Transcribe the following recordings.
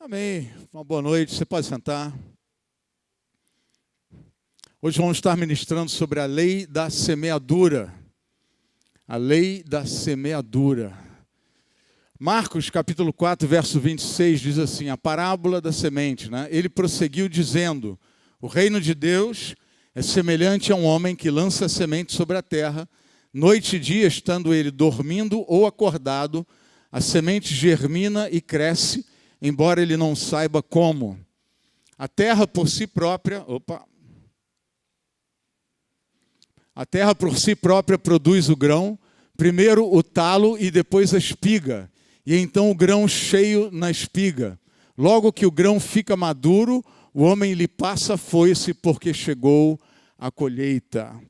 Amém. Uma boa noite. Você pode sentar. Hoje vamos estar ministrando sobre a lei da semeadura. A lei da semeadura. Marcos, capítulo 4, verso 26, diz assim, a parábola da semente, né? Ele prosseguiu dizendo, o reino de Deus é semelhante a um homem que lança a semente sobre a terra, noite e dia, estando ele dormindo ou acordado, a semente germina e cresce, embora ele não saiba como. A terra por si própria, a terra por si própria produz o grão, primeiro o talo e depois a espiga, e então o grão cheio na espiga. Logo que o grão fica maduro, o homem lhe passa a foice, porque chegou a colheita.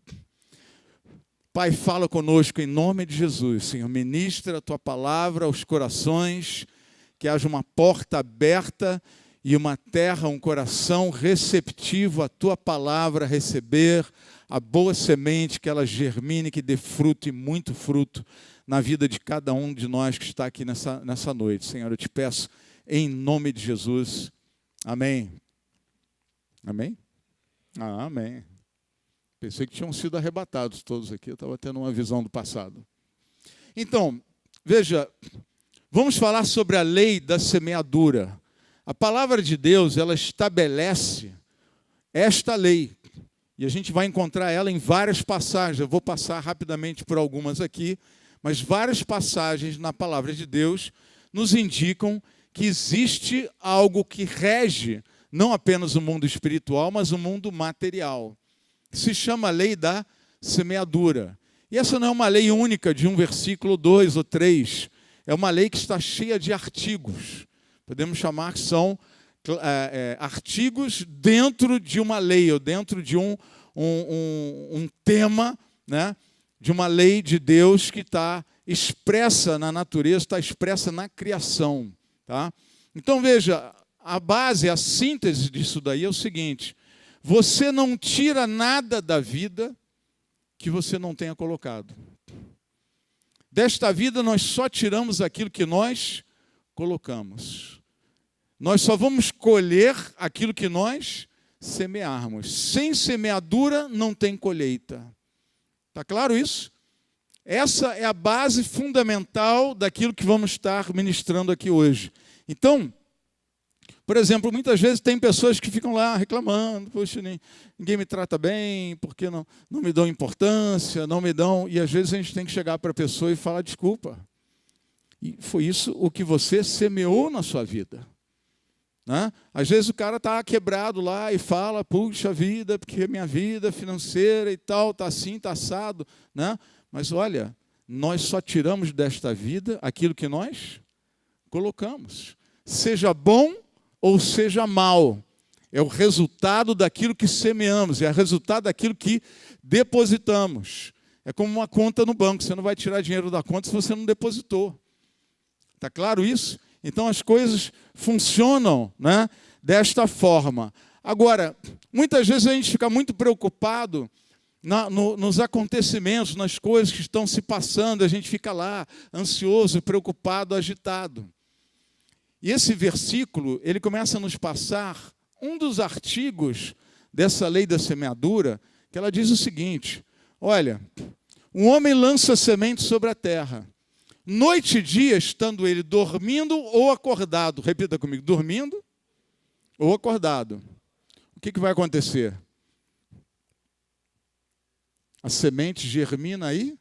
Pai, fala conosco em nome de Jesus, Senhor, ministra a Tua palavra aos corações, que haja uma porta aberta e uma terra, um coração receptivo à Tua palavra, receber a boa semente, que ela germine, que dê fruto e muito fruto na vida de cada um de nós que está aqui nessa noite. Senhor, eu te peço em nome de Jesus. Amém. Amém? Amém. Pensei que tinham sido arrebatados todos aqui, eu estava tendo uma visão do passado. Então, veja, vamos falar sobre a lei da semeadura. A palavra de Deus, ela estabelece esta lei. E a gente vai encontrar ela em várias passagens. Eu vou passar rapidamente por algumas aqui, mas várias passagens na palavra de Deus nos indicam que existe algo que rege não apenas o mundo espiritual, mas o mundo material. Se chama a lei da semeadura. E essa não é uma lei única de um versículo, 2 ou 3. É uma lei que está cheia de artigos. Podemos chamar que são artigos dentro de uma lei, ou dentro de um tema, né, de uma lei de Deus que está expressa na natureza, está expressa na criação. Tá? Então, veja, a base, a síntese disso daí é o seguinte: você não tira nada da vida que você não tenha colocado. Desta vida nós só tiramos aquilo que nós colocamos. Nós só vamos colher aquilo que nós semearmos. Sem semeadura não tem colheita. Está claro isso? Essa é a base fundamental daquilo que vamos estar ministrando aqui hoje. Então, por exemplo, muitas vezes tem pessoas que ficam lá reclamando, poxa, ninguém me trata bem, porque não me dão importância, não me dão... E às vezes a gente tem que chegar para a pessoa e falar desculpa. E foi isso o que você semeou na sua vida. Né? Às vezes o cara está quebrado lá e fala, puxa vida, porque minha vida financeira e tal, está assim, está assado. Né? Mas olha, nós só tiramos desta vida aquilo que nós colocamos. Seja bom ou seja mal, é o resultado daquilo que semeamos, é o resultado daquilo que depositamos. É como uma conta no banco, você não vai tirar dinheiro da conta se você não depositou. Está claro isso? Então as coisas funcionam, né, desta forma. Agora, muitas vezes a gente fica muito preocupado nos acontecimentos, nas coisas que estão se passando, a gente fica lá ansioso, preocupado, agitado. E esse versículo, ele começa a nos passar um dos artigos dessa lei da semeadura, que ela diz o seguinte, olha, um homem lança semente sobre a terra, noite e dia, estando ele dormindo ou acordado. Repita comigo, dormindo ou acordado. O que vai acontecer? A semente germina e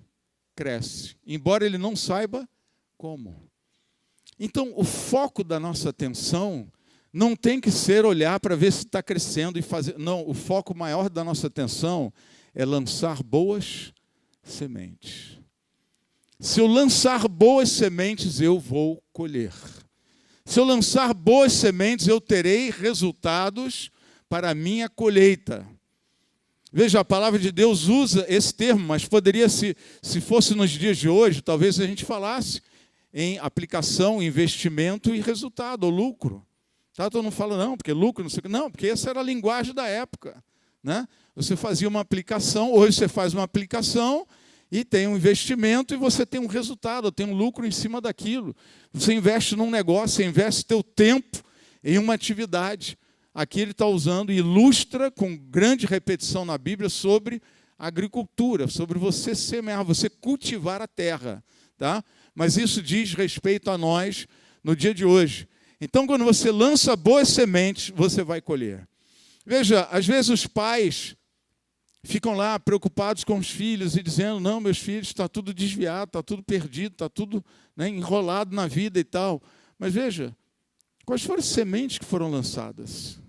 cresce, embora ele não saiba como. Então, o foco da nossa atenção não tem que ser olhar para ver se está crescendo e fazer. Não, o foco maior da nossa atenção é lançar boas sementes. Se eu lançar boas sementes, eu vou colher. Se eu lançar boas sementes, eu terei resultados para a minha colheita. Veja, a palavra de Deus usa esse termo, mas poderia, se fosse nos dias de hoje, talvez a gente falasse em aplicação, investimento e resultado, ou lucro. Tá? Todo mundo fala, não, porque lucro, não sei o que. Não, porque essa era a linguagem da época. Né? Você fazia uma aplicação, hoje você faz uma aplicação e tem um investimento e você tem um resultado, tem um lucro em cima daquilo. Você investe num negócio, você investe teu tempo em uma atividade. Aqui ele está usando, ilustra com grande repetição na Bíblia sobre agricultura, sobre você semear, você cultivar a terra. Tá? Mas isso diz respeito a nós no dia de hoje. Então, quando você lança boas sementes, você vai colher. Veja, às vezes os pais ficam lá preocupados com os filhos e dizendo, não, meus filhos, está tudo desviado, está tudo perdido, está tudo, né, enrolado na vida e tal. Mas veja, quais foram as sementes que foram lançadas?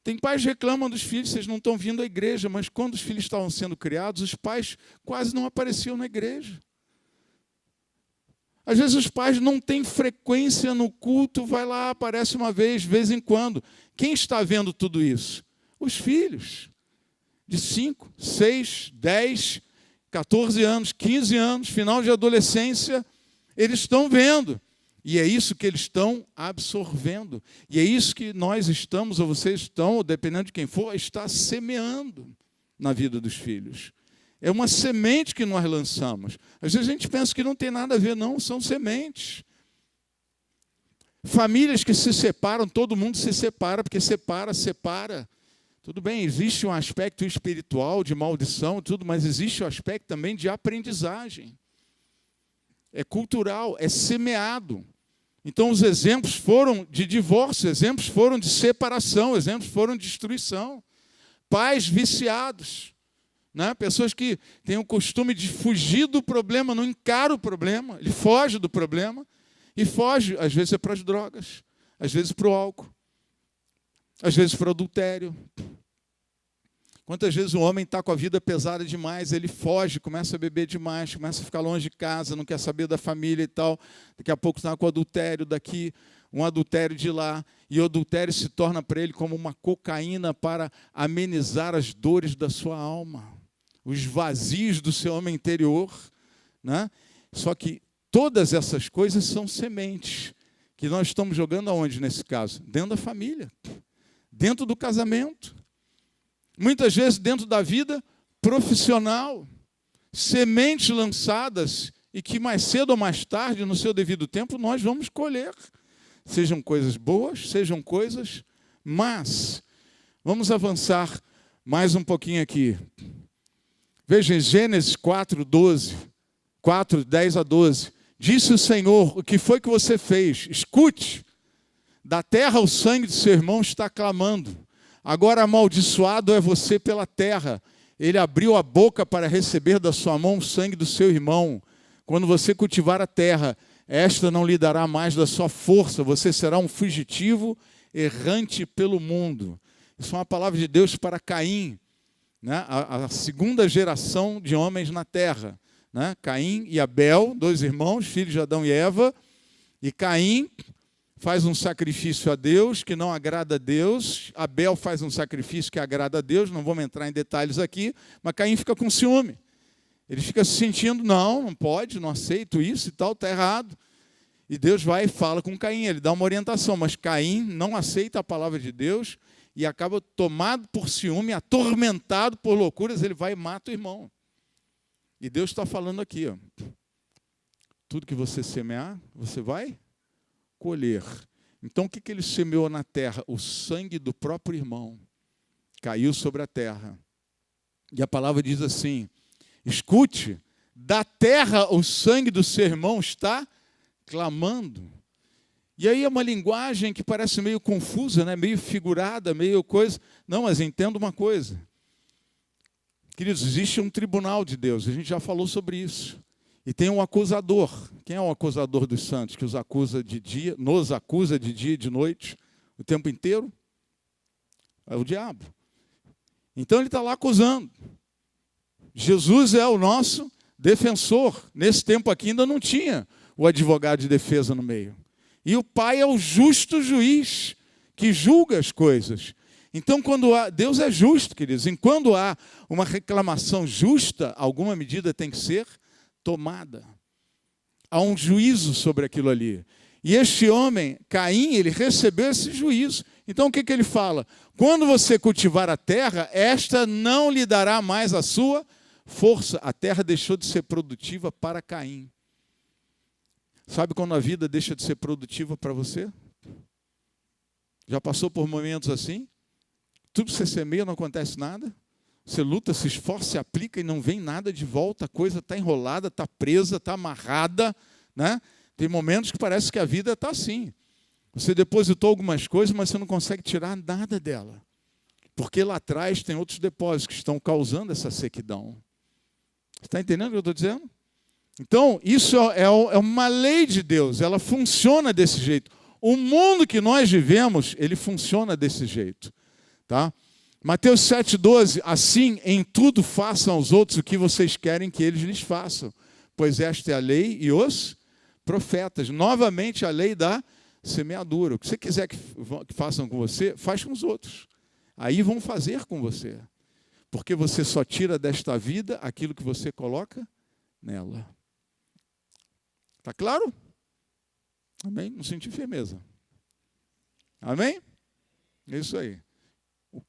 Tem pais que reclamam dos filhos, vocês não estão vindo à igreja, mas quando os filhos estavam sendo criados, os pais quase não apareciam na igreja. Às vezes os pais não têm frequência no culto, vai lá, aparece uma vez, de vez em quando. Quem está vendo tudo isso? Os filhos. De 5, 6, 10, 14 anos, 15 anos, final de adolescência, eles estão vendo. E é isso que eles estão absorvendo. E é isso que nós estamos, ou vocês estão, ou dependendo de quem for, está semeando na vida dos filhos. É uma semente que nós lançamos. Às vezes a gente pensa que não tem nada a ver, não, são sementes. Famílias que se separam, todo mundo se separa, porque separa. Tudo bem, existe um aspecto espiritual de maldição, tudo, mas existe um aspecto também de aprendizagem. É cultural, é semeado. Então os exemplos foram de divórcio, exemplos foram de separação, exemplos foram de destruição. Pais viciados. Né? Pessoas que têm o costume de fugir do problema, não encara o problema, ele foge do problema e foge, às vezes, para as drogas, às vezes para o álcool, às vezes para o adultério. Quantas vezes o homem está com a vida pesada demais, ele foge, começa a beber demais, começa a ficar longe de casa, não quer saber da família e tal, daqui a pouco está com o adultério daqui, um adultério de lá, e o adultério se torna para ele como uma cocaína para amenizar as dores da sua alma. Os vazios do seu homem interior, né? Só que todas essas coisas são sementes que nós estamos jogando aonde nesse caso? Dentro da família, dentro do casamento, muitas vezes dentro da vida profissional, sementes lançadas e que mais cedo ou mais tarde, no seu devido tempo, nós vamos colher. Sejam coisas boas, sejam coisas más. Vamos avançar mais um pouquinho aqui. Veja em Gênesis 4, 10 a 12. Disse o Senhor, o que foi que você fez? Escute, da terra o sangue de seu irmão está clamando. Agora amaldiçoado é você pela terra. Ele abriu a boca para receber da sua mão o sangue do seu irmão. Quando você cultivar a terra, esta não lhe dará mais da sua força. Você será um fugitivo errante pelo mundo. Isso é uma palavra de Deus para Caim. Né? A segunda geração de homens na terra, né? Caim e Abel, 2 irmãos, filhos de Adão e Eva, e Caim faz um sacrifício a Deus que não agrada a Deus, Abel faz um sacrifício que agrada a Deus, não vamos entrar em detalhes aqui, mas Caim fica com ciúme, ele fica se sentindo, não pode, não aceito isso e tal, está errado, e Deus vai e fala com Caim, ele dá uma orientação, mas Caim não aceita a palavra de Deus, e acaba tomado por ciúme, atormentado por loucuras, ele vai e mata o irmão. E Deus está falando aqui, ó, tudo que você semear, você vai colher. Então, o que ele semeou na terra? O sangue do próprio irmão caiu sobre a terra. E a palavra diz assim, escute, da terra o sangue do seu irmão está clamando. E aí é uma linguagem que parece meio confusa, né? Meio figurada, meio coisa. Não, mas entenda uma coisa. Queridos, existe um tribunal de Deus, a gente já falou sobre isso. E tem um acusador. Quem é o acusador dos santos? Que os acusa de dia, nos acusa de dia e de noite, o tempo inteiro? É o diabo. Então ele está lá acusando. Jesus é o nosso defensor. Nesse tempo aqui ainda não tinha o advogado de defesa no meio. E o Pai é o justo juiz que julga as coisas. Então, Deus é justo, queridos. E quando há uma reclamação justa, alguma medida tem que ser tomada. Há um juízo sobre aquilo ali. E este homem, Caim, ele recebeu esse juízo. Então, o que ele fala? Quando você cultivar a terra, esta não lhe dará mais a sua força. A terra deixou de ser produtiva para Caim. Sabe quando a vida deixa de ser produtiva para você? Já passou por momentos assim? Tudo que você semeia não acontece nada? Você luta, se esforça, se aplica e não vem nada de volta, a coisa está enrolada, está presa, está amarrada, né? Tem momentos que parece que a vida está assim. Você depositou algumas coisas, mas você não consegue tirar nada dela. Porque lá atrás tem outros depósitos que estão causando essa sequidão. Você está entendendo o que eu estou dizendo? Então, isso é uma lei de Deus, ela funciona desse jeito. O mundo que nós vivemos, ele funciona desse jeito. Tá? Mateus 7,12, assim, em tudo façam aos outros o que vocês querem que eles lhes façam, pois esta é a lei e os profetas. Novamente, a lei da semeadura. O que você quiser que façam com você, faz com os outros. Aí vão fazer com você. Porque você só tira desta vida aquilo que você coloca nela. Está claro? Amém? Não senti firmeza. Amém? É isso aí.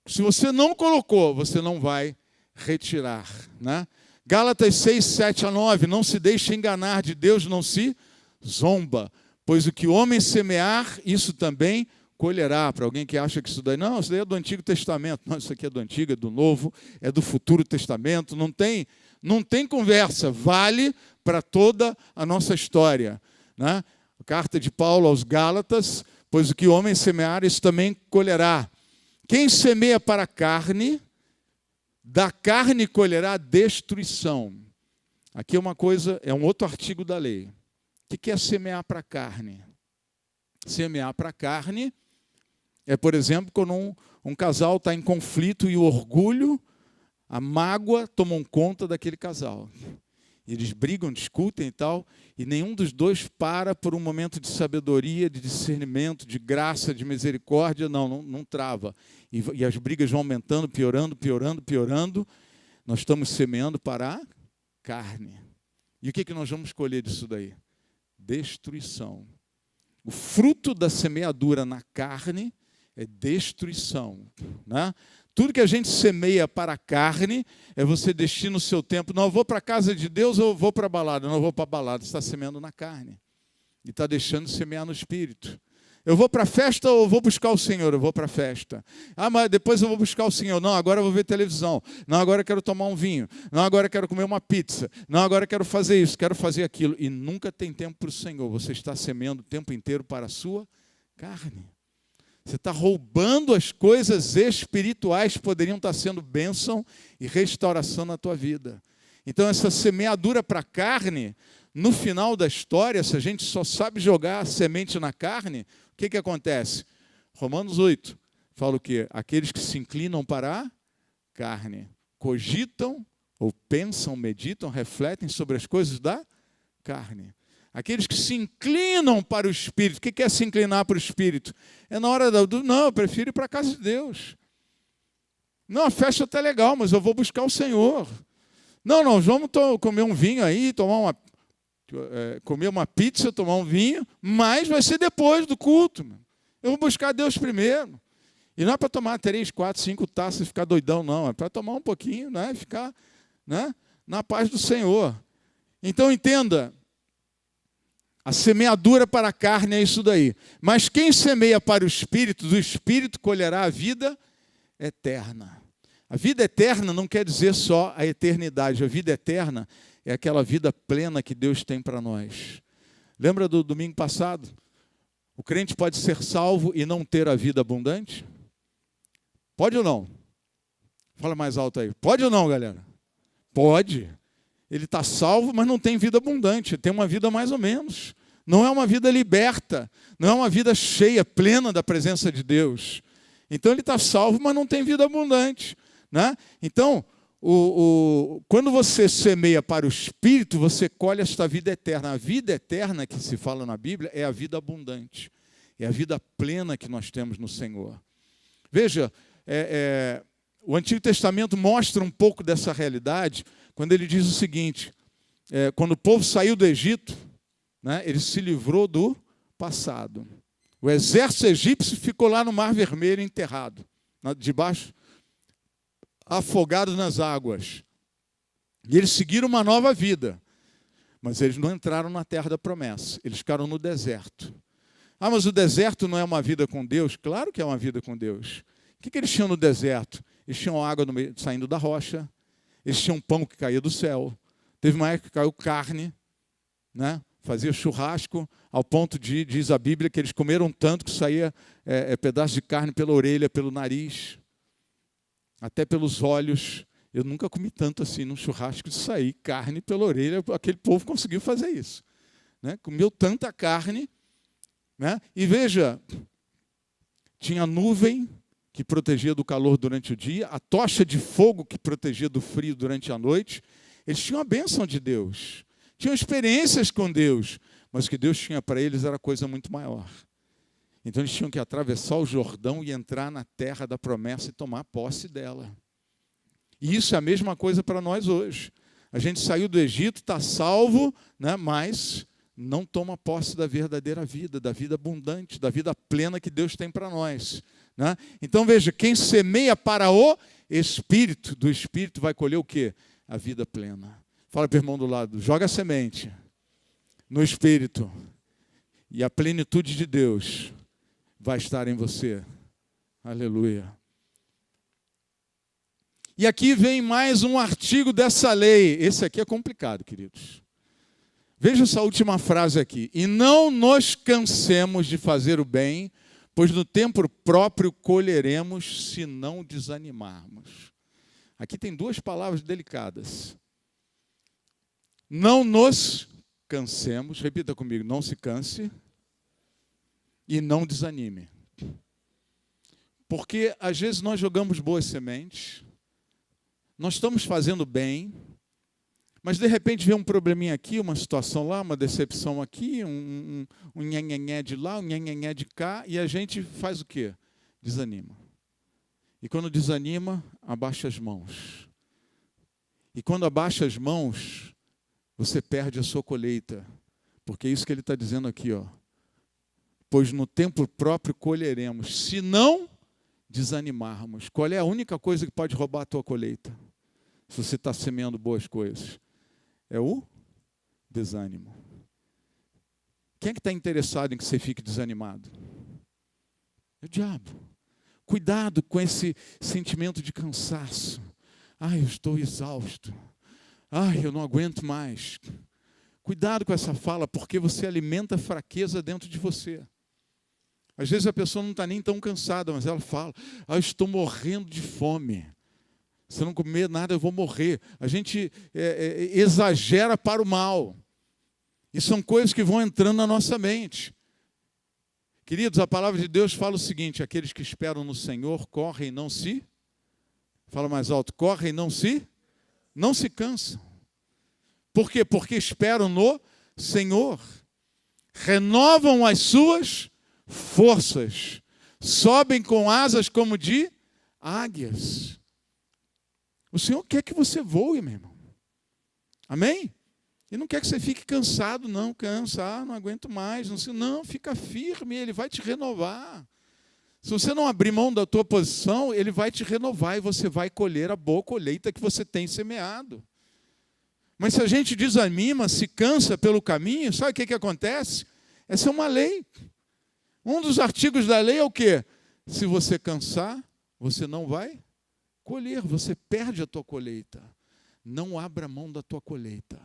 Se você não colocou, você não vai retirar. Né? Gálatas 6, 7 a 9. Não se deixe enganar, de Deus não se zomba. Pois o que o homem semear, isso também colherá. Para alguém que acha que isso daí... Não, isso daí é do Antigo Testamento. Não, isso aqui é do Antigo, é do Novo, é do Futuro Testamento. Não tem conversa. Vale para toda a nossa história. Né? A carta de Paulo aos Gálatas. Pois o que o homem semear, isso também colherá. Quem semeia para a carne, da carne colherá destruição. Aqui é uma coisa, é um outro artigo da lei. O que é semear para a carne? Semear para a carne é, por exemplo, quando um casal está em conflito e o orgulho, a mágoa tomam conta daquele casal. Eles brigam, discutem e tal, e nenhum dos dois para por um momento de sabedoria, de discernimento, de graça, de misericórdia. Não trava. E as brigas vão aumentando, piorando. Nós estamos semeando para a carne. E o que nós vamos colher disso daí? Destruição. O fruto da semeadura na carne é destruição. Né? Tudo que a gente semeia para a carne, é você destina o seu tempo. Não, eu vou para a casa de Deus ou eu vou para a balada? Não, eu vou para a balada. Você está semeando na carne. E está deixando de semear no espírito. Eu vou para a festa ou eu vou buscar o Senhor? Eu vou para a festa. Ah, mas depois eu vou buscar o Senhor. Não, agora eu vou ver televisão. Não, agora eu quero tomar um vinho. Não, agora eu quero comer uma pizza. Não, agora eu quero fazer isso, quero fazer aquilo. E nunca tem tempo para o Senhor. Você está semeando o tempo inteiro para a sua carne. Você está roubando as coisas espirituais que poderiam estar sendo bênção e restauração na tua vida. Então, essa semeadura para a carne, no final da história, se a gente só sabe jogar a semente na carne, o que acontece? Romanos 8 fala o quê? Aqueles que se inclinam para a carne, cogitam, ou pensam, meditam, refletem sobre as coisas da carne. Aqueles que se inclinam para o Espírito. O que é se inclinar para o Espírito? É na hora não, eu prefiro ir para a casa de Deus. Não, a festa está legal, mas eu vou buscar o Senhor. Não, vamos comer um vinho aí, comer uma pizza, tomar um vinho, mas vai ser depois do culto. Eu vou buscar Deus primeiro. E não é para tomar 3, 4, 5 taças e ficar doidão, não. É para tomar um pouquinho, né, e ficar, né, na paz do Senhor. Então, entenda. A semeadura para a carne é isso daí. Mas quem semeia para o Espírito, do Espírito colherá a vida eterna. A vida eterna não quer dizer só a eternidade. A vida eterna é aquela vida plena que Deus tem para nós. Lembra do domingo passado? O crente pode ser salvo e não ter a vida abundante? Pode ou não? Fala mais alto aí. Pode ou não, galera? Pode. Ele está salvo, mas não tem vida abundante. Tem uma vida mais ou menos. Não é uma vida liberta. Não é uma vida cheia, plena da presença de Deus. Então ele está salvo, mas não tem vida abundante. Né? Então, quando você semeia para o Espírito, você colhe esta vida eterna. A vida eterna que se fala na Bíblia é a vida abundante. É a vida plena que nós temos no Senhor. Veja, o Antigo Testamento mostra um pouco dessa realidade quando ele diz o seguinte, quando o povo saiu do Egito, né, ele se livrou do passado. O exército egípcio ficou lá no Mar Vermelho enterrado, debaixo, afogado nas águas. E eles seguiram uma nova vida, mas eles não entraram na terra da promessa, eles ficaram no deserto. Ah, mas o deserto não é uma vida com Deus? Claro que é uma vida com Deus. O que eles tinham no deserto? Eles tinham água saindo da rocha, eles tinham pão que caía do céu. Teve uma época que caiu carne, né? Fazia churrasco, ao ponto de, diz a Bíblia, que eles comeram tanto que saía pedaço de carne pela orelha, pelo nariz, até pelos olhos. Eu nunca comi tanto assim num churrasco de sair carne pela orelha. Aquele povo conseguiu fazer isso, né? Comeu tanta carne, né? E veja, tinha nuvem que protegia do calor durante o dia, a tocha de fogo que protegia do frio durante a noite. Eles tinham a bênção de Deus, tinham experiências com Deus, mas o que Deus tinha para eles era coisa muito maior. Então eles tinham que atravessar o Jordão e entrar na terra da promessa e tomar posse dela. E isso é a mesma coisa para nós hoje. A gente saiu do Egito, está salvo, né, mas não toma posse da verdadeira vida, da vida abundante, da vida plena que Deus tem para nós, né? Então veja, quem semeia para o Espírito, do Espírito vai colher o quê? A vida plena. Fala para o irmão do lado, joga a semente no Espírito e a plenitude de Deus vai estar em você. Aleluia. E aqui vem mais um artigo dessa lei. Esse aqui é complicado, queridos. Veja essa última frase aqui. E não nos cansemos de fazer o bem, pois no tempo próprio colheremos se não desanimarmos. Aqui tem duas palavras delicadas. Não nos cansemos, repita comigo, não se canse e não desanime. Porque às vezes nós jogamos boas sementes, nós estamos fazendo bem, mas de repente vem um probleminha aqui, uma situação lá, uma decepção aqui, um nhenhenhé de lá, um nhenhenhé de cá, e a gente faz o quê? Desanima. E quando desanima, abaixa as mãos. E quando abaixa as mãos, você perde a sua colheita. Porque é isso que ele está dizendo aqui, ó. Pois no tempo próprio colheremos, se não desanimarmos. Qual é a única coisa que pode roubar a tua colheita? Se você está semeando boas coisas. É o desânimo. Quem é que está interessado em que você fique desanimado? É o diabo. Cuidado com esse sentimento de cansaço. Ai, eu estou exausto. Ai, eu não aguento mais. Cuidado com essa fala, porque você alimenta fraqueza dentro de você. Às vezes a pessoa não está nem tão cansada, mas ela fala, eu estou morrendo de fome. Se eu não comer nada, eu vou morrer. A gente exagera para o mal. E são coisas que vão entrando na nossa mente. Queridos, a palavra de Deus fala o seguinte, aqueles que esperam no Senhor, correm e não se... Fala mais alto, correm e não se cansam. Por quê? Porque esperam no Senhor. Renovam as suas forças. Sobem com asas como de águias. O Senhor quer que você voe, meu irmão. Amém? Ele não quer que você fique cansado, não. Cansa, não aguento mais. Não, fica firme, Ele vai te renovar. Se você não abrir mão da tua posição, Ele vai te renovar e você vai colher a boa colheita que você tem semeado. Mas se a gente desanima, se cansa pelo caminho, sabe o que acontece? Essa é uma lei. Um dos artigos da lei é o quê? Se você cansar, você não vai colher, você perde a tua colheita. Não abra mão da tua colheita.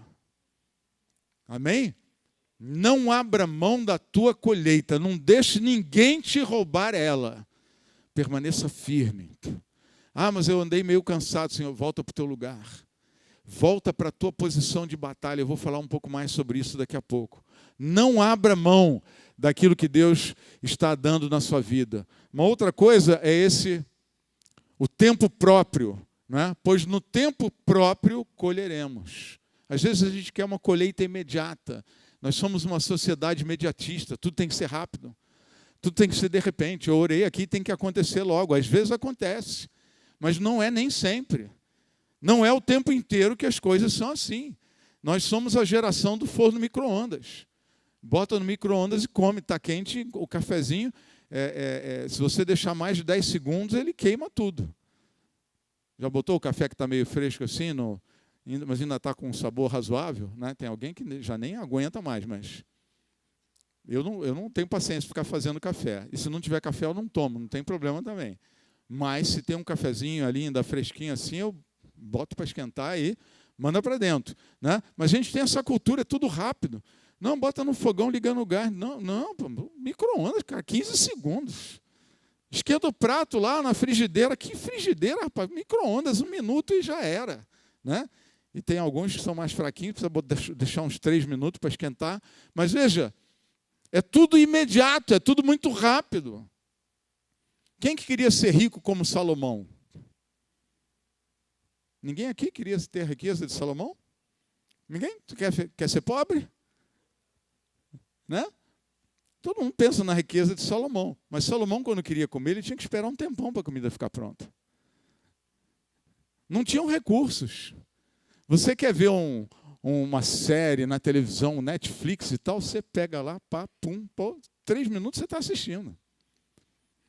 Amém? Não abra mão da tua colheita. Não deixe ninguém te roubar ela. Permaneça firme. Ah, mas eu andei meio cansado, Senhor. Volta para o teu lugar. Volta para a tua posição de batalha. Eu vou falar um pouco mais sobre isso daqui a pouco. Não abra mão daquilo que Deus está dando na sua vida. Uma outra coisa é o tempo próprio, né? Pois no tempo próprio colheremos. Às vezes a gente quer uma colheita imediata. Nós somos uma sociedade imediatista, tudo tem que ser rápido, tudo tem que ser de repente. Eu orei aqui, tem que acontecer logo. Às vezes acontece, mas não é nem sempre. Não é o tempo inteiro que as coisas são assim. Nós somos a geração do forno micro-ondas. Bota no micro-ondas e come, está quente o cafezinho. Se você deixar mais de 10 segundos, ele queima tudo. Já botou o café que está meio fresco assim, mas ainda está com um sabor razoável? Né? Tem alguém que já nem aguenta mais, mas Eu não tenho paciência de ficar fazendo café. E se não tiver café, eu não tomo, não tem problema também. Mas se tem um cafezinho ali, ainda fresquinho assim, eu boto para esquentar e manda para dentro. Né? Mas a gente tem essa cultura, é tudo rápido. Não, bota no fogão ligando o gás. Não, micro-ondas, cara, 15 segundos. Esquenta o prato lá na frigideira. Que frigideira, rapaz? Micro-ondas, 1 minuto e já era. Né? E tem alguns que são mais fraquinhos, precisa deixar uns 3 minutos para esquentar. Mas veja, é tudo imediato, é tudo muito rápido. Quem que queria ser rico como Salomão? Ninguém aqui queria ter a riqueza de Salomão? Ninguém? Tu quer ser pobre? Né? Todo mundo pensa na riqueza de Salomão. Mas Salomão, quando queria comer, ele tinha que esperar um tempão para a comida ficar pronta. Não tinham recursos. Você quer ver uma série na televisão, Netflix e tal, você pega lá, pá, pum, 3 minutos você está assistindo.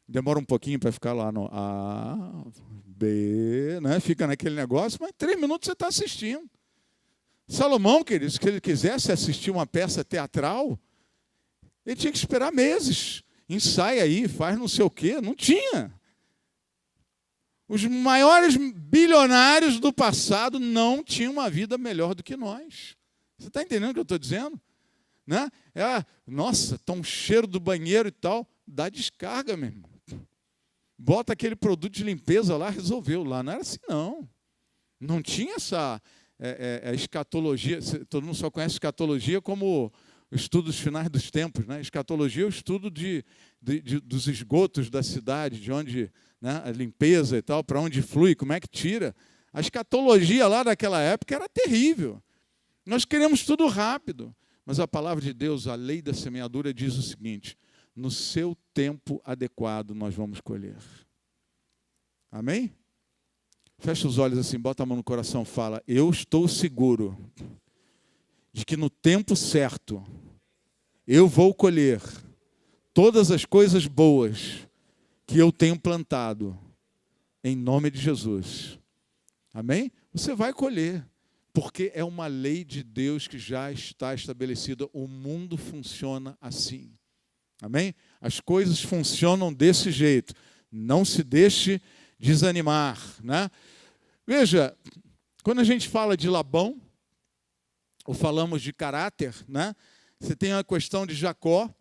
Demora um pouquinho para ficar lá no A, B, né? Fica naquele negócio, mas 3 minutos você está assistindo. Salomão, queridos, se ele quisesse assistir uma peça teatral, ele tinha que esperar meses. Ensaia aí, faz não sei o quê. Não tinha. Os maiores bilionários do passado não tinham uma vida melhor do que nós. Você está entendendo o que eu estou dizendo? Né? Nossa, está um cheiro do banheiro e tal. Dá descarga, meu irmão. Bota aquele produto de limpeza lá, resolveu. Lá não era assim, não. Não tinha essa escatologia. Todo mundo só conhece escatologia como estudos finais dos tempos. Né? Escatologia é o estudo dos esgotos da cidade, de onde, né, a limpeza e tal, para onde flui, como é que tira. A escatologia lá daquela época era terrível. Nós queremos tudo rápido. Mas a palavra de Deus, a lei da semeadura, diz o seguinte: no seu tempo adequado nós vamos colher. Amém? Fecha os olhos assim, bota a mão no coração, fala: eu estou seguro de que no tempo certo eu vou colher todas as coisas boas que eu tenho plantado, em nome de Jesus. Amém? Você vai colher, porque é uma lei de Deus que já está estabelecida. O mundo funciona assim. Amém? As coisas funcionam desse jeito. Não se deixe desanimar. Né? Veja, quando a gente fala de Labão, ou falamos de caráter, né? Você tem a questão de Jacó,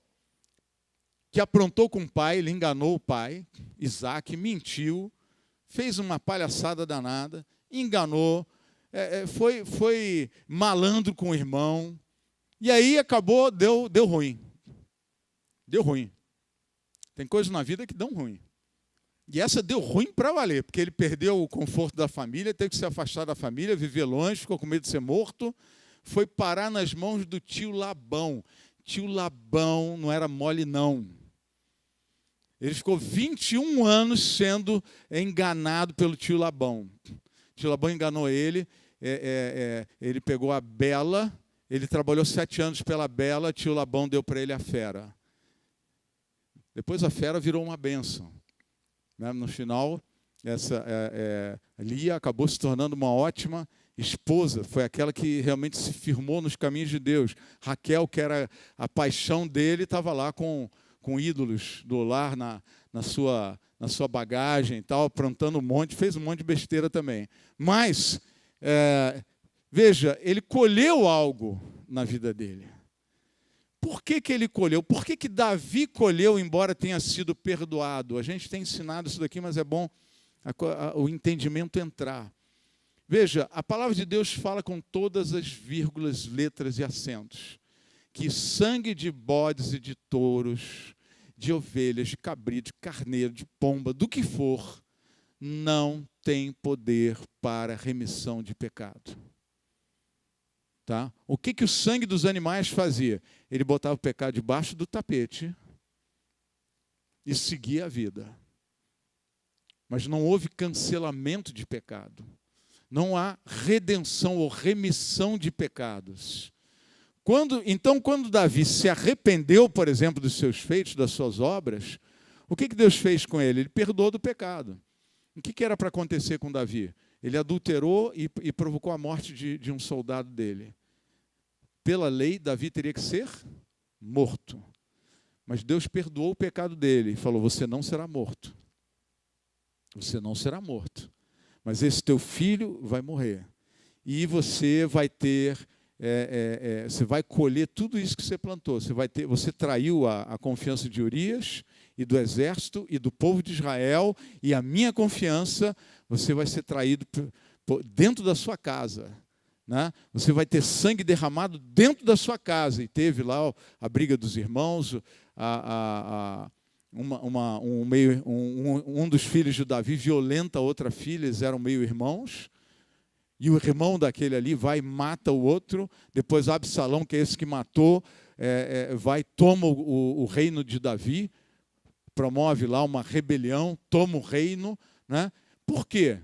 que aprontou com o pai, ele enganou o pai, Isaac, mentiu, fez uma palhaçada danada, enganou, foi malandro com o irmão, e aí acabou, deu ruim. Deu ruim. Tem coisas na vida que dão ruim. E essa deu ruim para valer, porque ele perdeu o conforto da família, teve que se afastar da família, viver longe, ficou com medo de ser morto, foi parar nas mãos do tio Labão. Tio Labão não era mole, não. Ele ficou 21 anos sendo enganado pelo tio Labão. O tio Labão enganou ele, ele pegou a Bela, ele trabalhou 7 anos pela Bela, tio Labão deu para ele a fera. Depois a fera virou uma bênção. No final, Lia acabou se tornando uma ótima esposa, foi aquela que realmente se firmou nos caminhos de Deus. Raquel, que era a paixão dele, estava lá com ídolos do lar na sua bagagem e tal, aprontando fez um monte de besteira também. Mas, veja, ele colheu algo na vida dele. Por que ele colheu? Por que Davi colheu, embora tenha sido perdoado? A gente tem ensinado isso daqui, mas é bom o entendimento entrar. Veja, a palavra de Deus fala com todas as vírgulas, letras e acentos, que sangue de bodes e de touros, de ovelhas, de cabrito, de carneiro, de pomba, do que for, não tem poder para remissão de pecado. Tá? O que o sangue dos animais fazia? Ele botava o pecado debaixo do tapete e seguia a vida. Mas não houve cancelamento de pecado. Não há redenção ou remissão de pecados. Então, quando Davi se arrependeu, por exemplo, dos seus feitos, das suas obras, o que Deus fez com ele? Ele perdoou do pecado. O que era para acontecer com Davi? Ele adulterou e provocou a morte de um soldado dele. Pela lei, Davi teria que ser morto. Mas Deus perdoou o pecado dele e falou: você não será morto. Você não será morto. Mas esse teu filho vai morrer. E você vai ter, você vai colher tudo isso que você plantou. Você traiu a confiança de Urias e do exército e do povo de Israel, e a minha confiança, você vai ser traído dentro da sua casa. Né? Você vai ter sangue derramado dentro da sua casa. E teve lá a briga dos irmãos, um dos filhos de Davi violenta a outra filha, eles eram meio-irmãos, e o irmão daquele ali vai e mata o outro. Depois Absalão, que é esse que matou, vai, toma o reino de Davi, promove lá uma rebelião, toma o reino. Né? Por quê?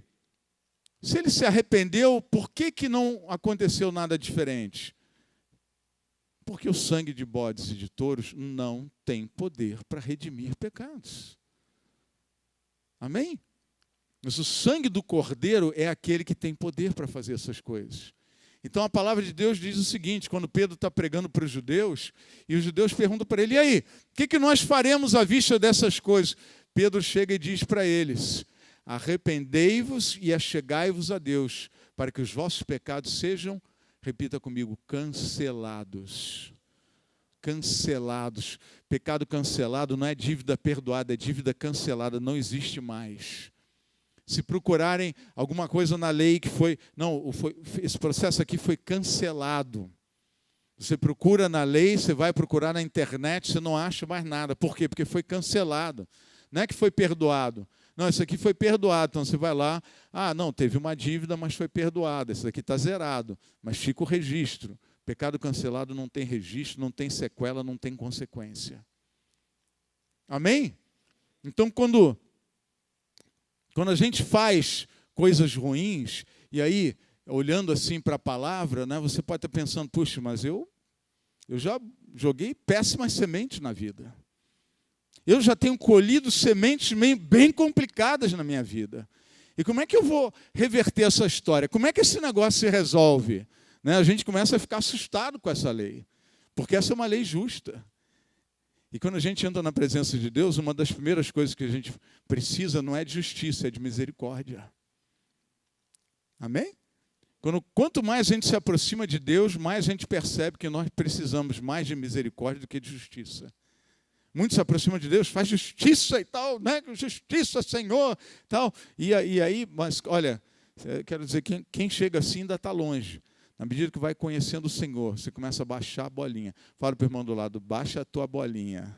Se ele se arrependeu, por que não aconteceu nada diferente? Porque o sangue de bodes e de touros não tem poder para redimir pecados. Amém? Mas o sangue do cordeiro é aquele que tem poder para fazer essas coisas. Então a palavra de Deus diz o seguinte, quando Pedro está pregando para os judeus, e os judeus perguntam para ele: e aí, o que nós faremos à vista dessas coisas? Pedro chega e diz para eles: arrependei-vos e achegai-vos a Deus, para que os vossos pecados sejam, repita comigo, cancelados. Cancelados. Pecado cancelado não é dívida perdoada, é dívida cancelada, não existe mais. Se procurarem alguma coisa na lei que esse processo aqui foi cancelado. Você procura na lei, você vai procurar na internet, você não acha mais nada. Por quê? Porque foi cancelado. Não é que foi perdoado. Não, isso aqui foi perdoado. Então você vai lá, não, teve uma dívida, mas foi perdoado. Esse daqui está zerado, mas fica o registro. Pecado cancelado não tem registro, não tem sequela, não tem consequência. Amém? Então, quando a gente faz coisas ruins, e aí, olhando assim para a palavra, né, você pode estar pensando: puxa, mas eu já joguei péssimas sementes na vida. Eu já tenho colhido sementes bem complicadas na minha vida. E como é que eu vou reverter essa história? Como é que esse negócio se resolve? Né? A gente começa a ficar assustado com essa lei, porque essa é uma lei justa. E quando a gente entra na presença de Deus, uma das primeiras coisas que a gente precisa não é de justiça, é de misericórdia. Amém? Quanto mais a gente se aproxima de Deus, mais a gente percebe que nós precisamos mais de misericórdia do que de justiça. Muitos se aproximam de Deus, faz justiça e tal, né? Justiça, Senhor, tal. E aí, mas olha, quero dizer, quem chega assim ainda está longe. Na medida que vai conhecendo o Senhor, você começa a baixar a bolinha. Fala para o irmão do lado: baixa a tua bolinha,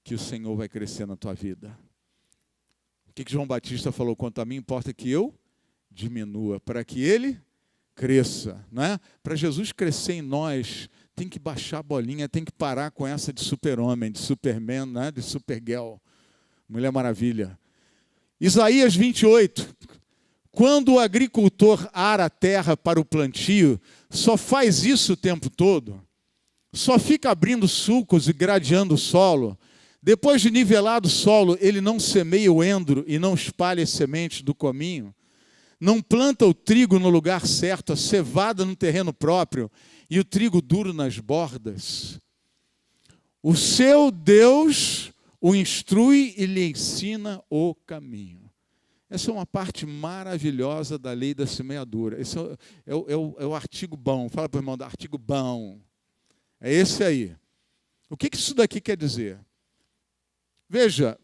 que o Senhor vai crescer na tua vida. O que João Batista falou? Quanto a mim, importa que eu diminua, para que ele cresça. Né? Para Jesus crescer em nós, tem que baixar a bolinha, tem que parar com essa de super-homem, de Superman, né? De Supergirl, Mulher Maravilha. Isaías 28. Quando o agricultor ara a terra para o plantio, só faz isso o tempo todo, só fica abrindo sulcos e gradeando o solo. Depois de nivelado o solo, ele não semeia o endro e não espalha as sementes do cominho, não planta o trigo no lugar certo, a cevada no terreno próprio e o trigo duro nas bordas. O seu Deus o instrui e lhe ensina o caminho. Essa é uma parte maravilhosa da lei da semeadura. Esse é o artigo bom. Fala para o irmão, artigo bom. É esse aí. O que isso daqui quer dizer? Veja,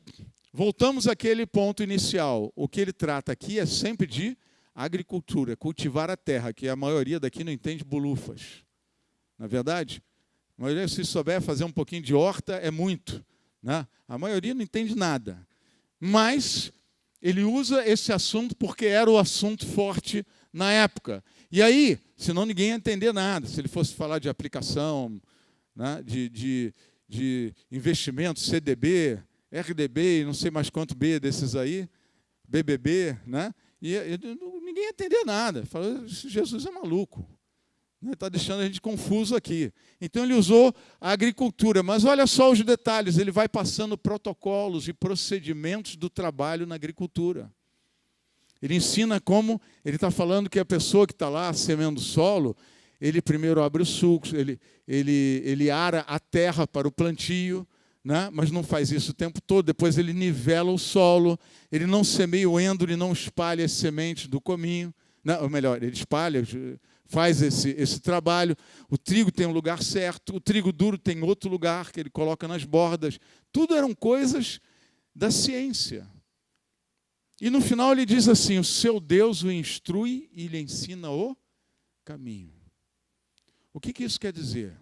voltamos àquele ponto inicial. O que ele trata aqui é sempre de agricultura, cultivar a terra, que a maioria daqui não entende bolufas. Na verdade, a maioria, se souber fazer um pouquinho de horta, é muito. Né? A maioria não entende nada. Mas ele usa esse assunto porque era o assunto forte na época. E aí, senão ninguém ia entender nada. Se ele fosse falar de aplicação, né, de investimento, CDB, RDB, e não sei mais quanto B desses aí, BBB, né? E ninguém ia entender nada. Falou: Jesus é maluco. Está deixando a gente confuso aqui. Então ele usou a agricultura, mas olha só os detalhes, ele vai passando protocolos e procedimentos do trabalho na agricultura. Ele ensina como, ele está falando que a pessoa que está lá semeando o solo, ele primeiro abre os sulcos, ele ara a terra para o plantio, né? Mas não faz isso o tempo todo. Depois ele nivela o solo, ele não semeia o endro e não espalha as sementes do cominho, né? Ou melhor, ele espalha, faz esse trabalho. O trigo tem um lugar certo, o trigo duro tem outro lugar que ele coloca nas bordas. Tudo eram coisas da ciência. E no final ele diz assim: o seu Deus o instrui e lhe ensina o caminho. O que isso quer dizer?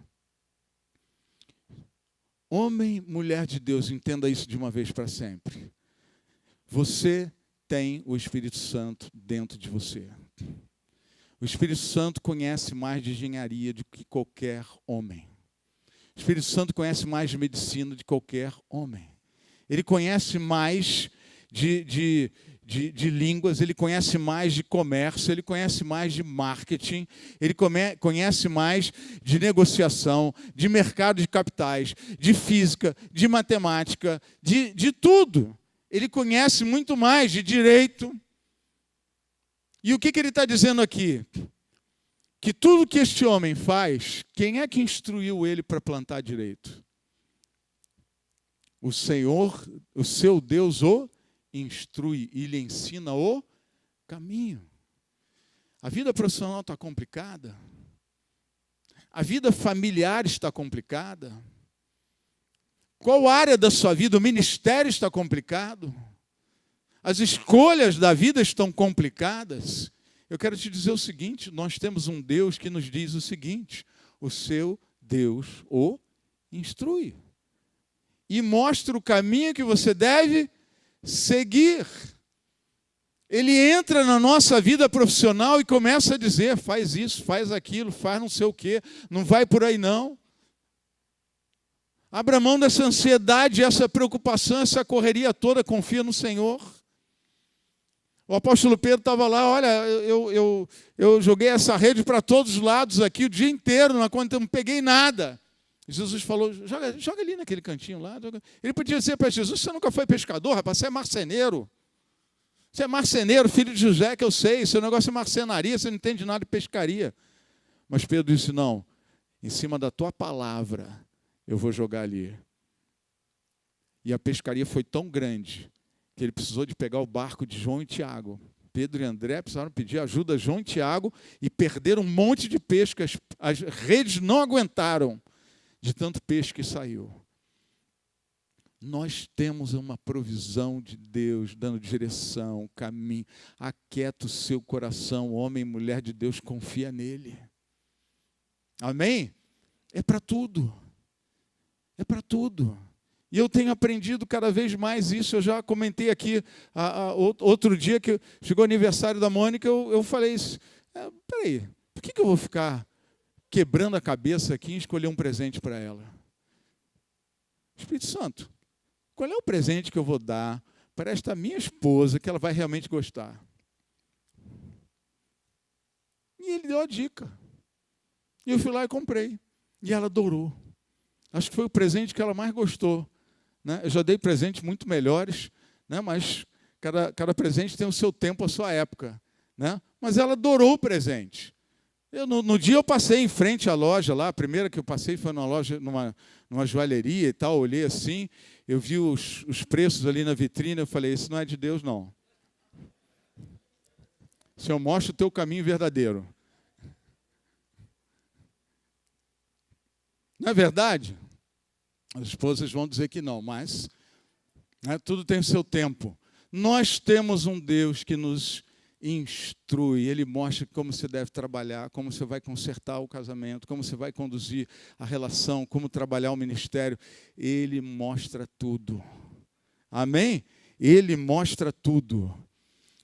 Homem, mulher de Deus, entenda isso de uma vez para sempre. Você tem o Espírito Santo dentro de você. O Espírito Santo conhece mais de engenharia do que qualquer homem. O Espírito Santo conhece mais de medicina do que qualquer homem. Ele conhece mais de línguas, ele conhece mais de comércio, ele conhece mais de marketing, ele conhece mais de negociação, de mercado de capitais, de física, de matemática, de tudo. Ele conhece muito mais de direito. E o que ele está dizendo aqui? Que tudo que este homem faz, quem é que instruiu ele para plantar direito? O Senhor, o seu Deus, o instrui e lhe ensina o caminho. A vida profissional está complicada. A vida familiar está complicada. Qual área da sua vida? O ministério está complicado. As escolhas da vida estão complicadas. Eu quero te dizer o seguinte: nós temos um Deus que nos diz o seguinte: o seu Deus o instrui e mostra o caminho que você deve seguir. Ele entra na nossa vida profissional e começa a dizer: faz isso, faz aquilo, faz não sei o quê, não vai por aí não. Abra mão dessa ansiedade, essa preocupação, essa correria toda, confia no Senhor. O apóstolo Pedro estava lá: olha, eu joguei essa rede para todos os lados aqui o dia inteiro, não peguei nada. Jesus falou: joga ali naquele cantinho lá. Ele podia dizer para Jesus: você nunca foi pescador, rapaz, você é marceneiro. Você é marceneiro, filho de José, que eu sei, seu negócio é marcenaria, você não entende nada de pescaria. Mas Pedro disse: não, em cima da tua palavra eu vou jogar ali. E a pescaria foi tão grande que ele precisou de pegar o barco de João e Tiago. Pedro e André precisaram pedir ajuda a João e Tiago e perderam um monte de peixe, as redes não aguentaram de tanto peixe que saiu. Nós temos uma provisão de Deus, dando direção, caminho. Aquieta o seu coração, homem e mulher de Deus, confia nele. Amém? É para tudo. É para tudo. E eu tenho aprendido cada vez mais isso. Eu já comentei aqui outro dia que chegou o aniversário da Mônica, eu falei isso. Peraí, por que eu vou ficar quebrando a cabeça aqui em escolher um presente para ela? Espírito Santo, qual é o presente que eu vou dar para esta minha esposa que ela vai realmente gostar? E ele deu a dica. E eu fui lá e comprei. E ela adorou. Acho que foi o presente que ela mais gostou. Né? Eu já dei presentes muito melhores, né? Mas cada presente tem o seu tempo, a sua época. Né? Mas ela adorou o presente. No dia eu passei em frente à loja lá, a primeira que eu passei foi numa loja, numa joalheria e tal, olhei assim, eu vi os preços ali na vitrine, eu falei: isso não é de Deus, não. Senhor, mostra o teu caminho verdadeiro. Não é verdade? As esposas vão dizer que não, mas né, tudo tem o seu tempo. Nós temos um Deus que nos instrui, Ele mostra como você deve trabalhar, como você vai consertar o casamento, como você vai conduzir a relação, como trabalhar o ministério. Ele mostra tudo. Amém? Ele mostra tudo.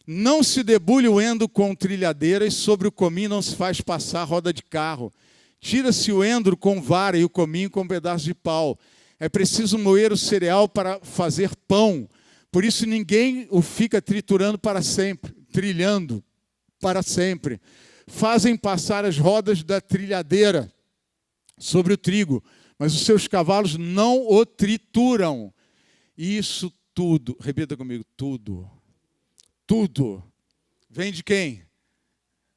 Não se debulhe o endro com trilhadeiras, sobre o cominho não se faz passar roda de carro. Tira-se o endro com vara e o cominho com um pedaço de pau. É preciso moer o cereal para fazer pão. Por isso ninguém o fica triturando para sempre, trilhando para sempre. Fazem passar as rodas da trilhadeira sobre o trigo, mas os seus cavalos não o trituram. Isso tudo, repita comigo, tudo. Tudo. Vem de quem?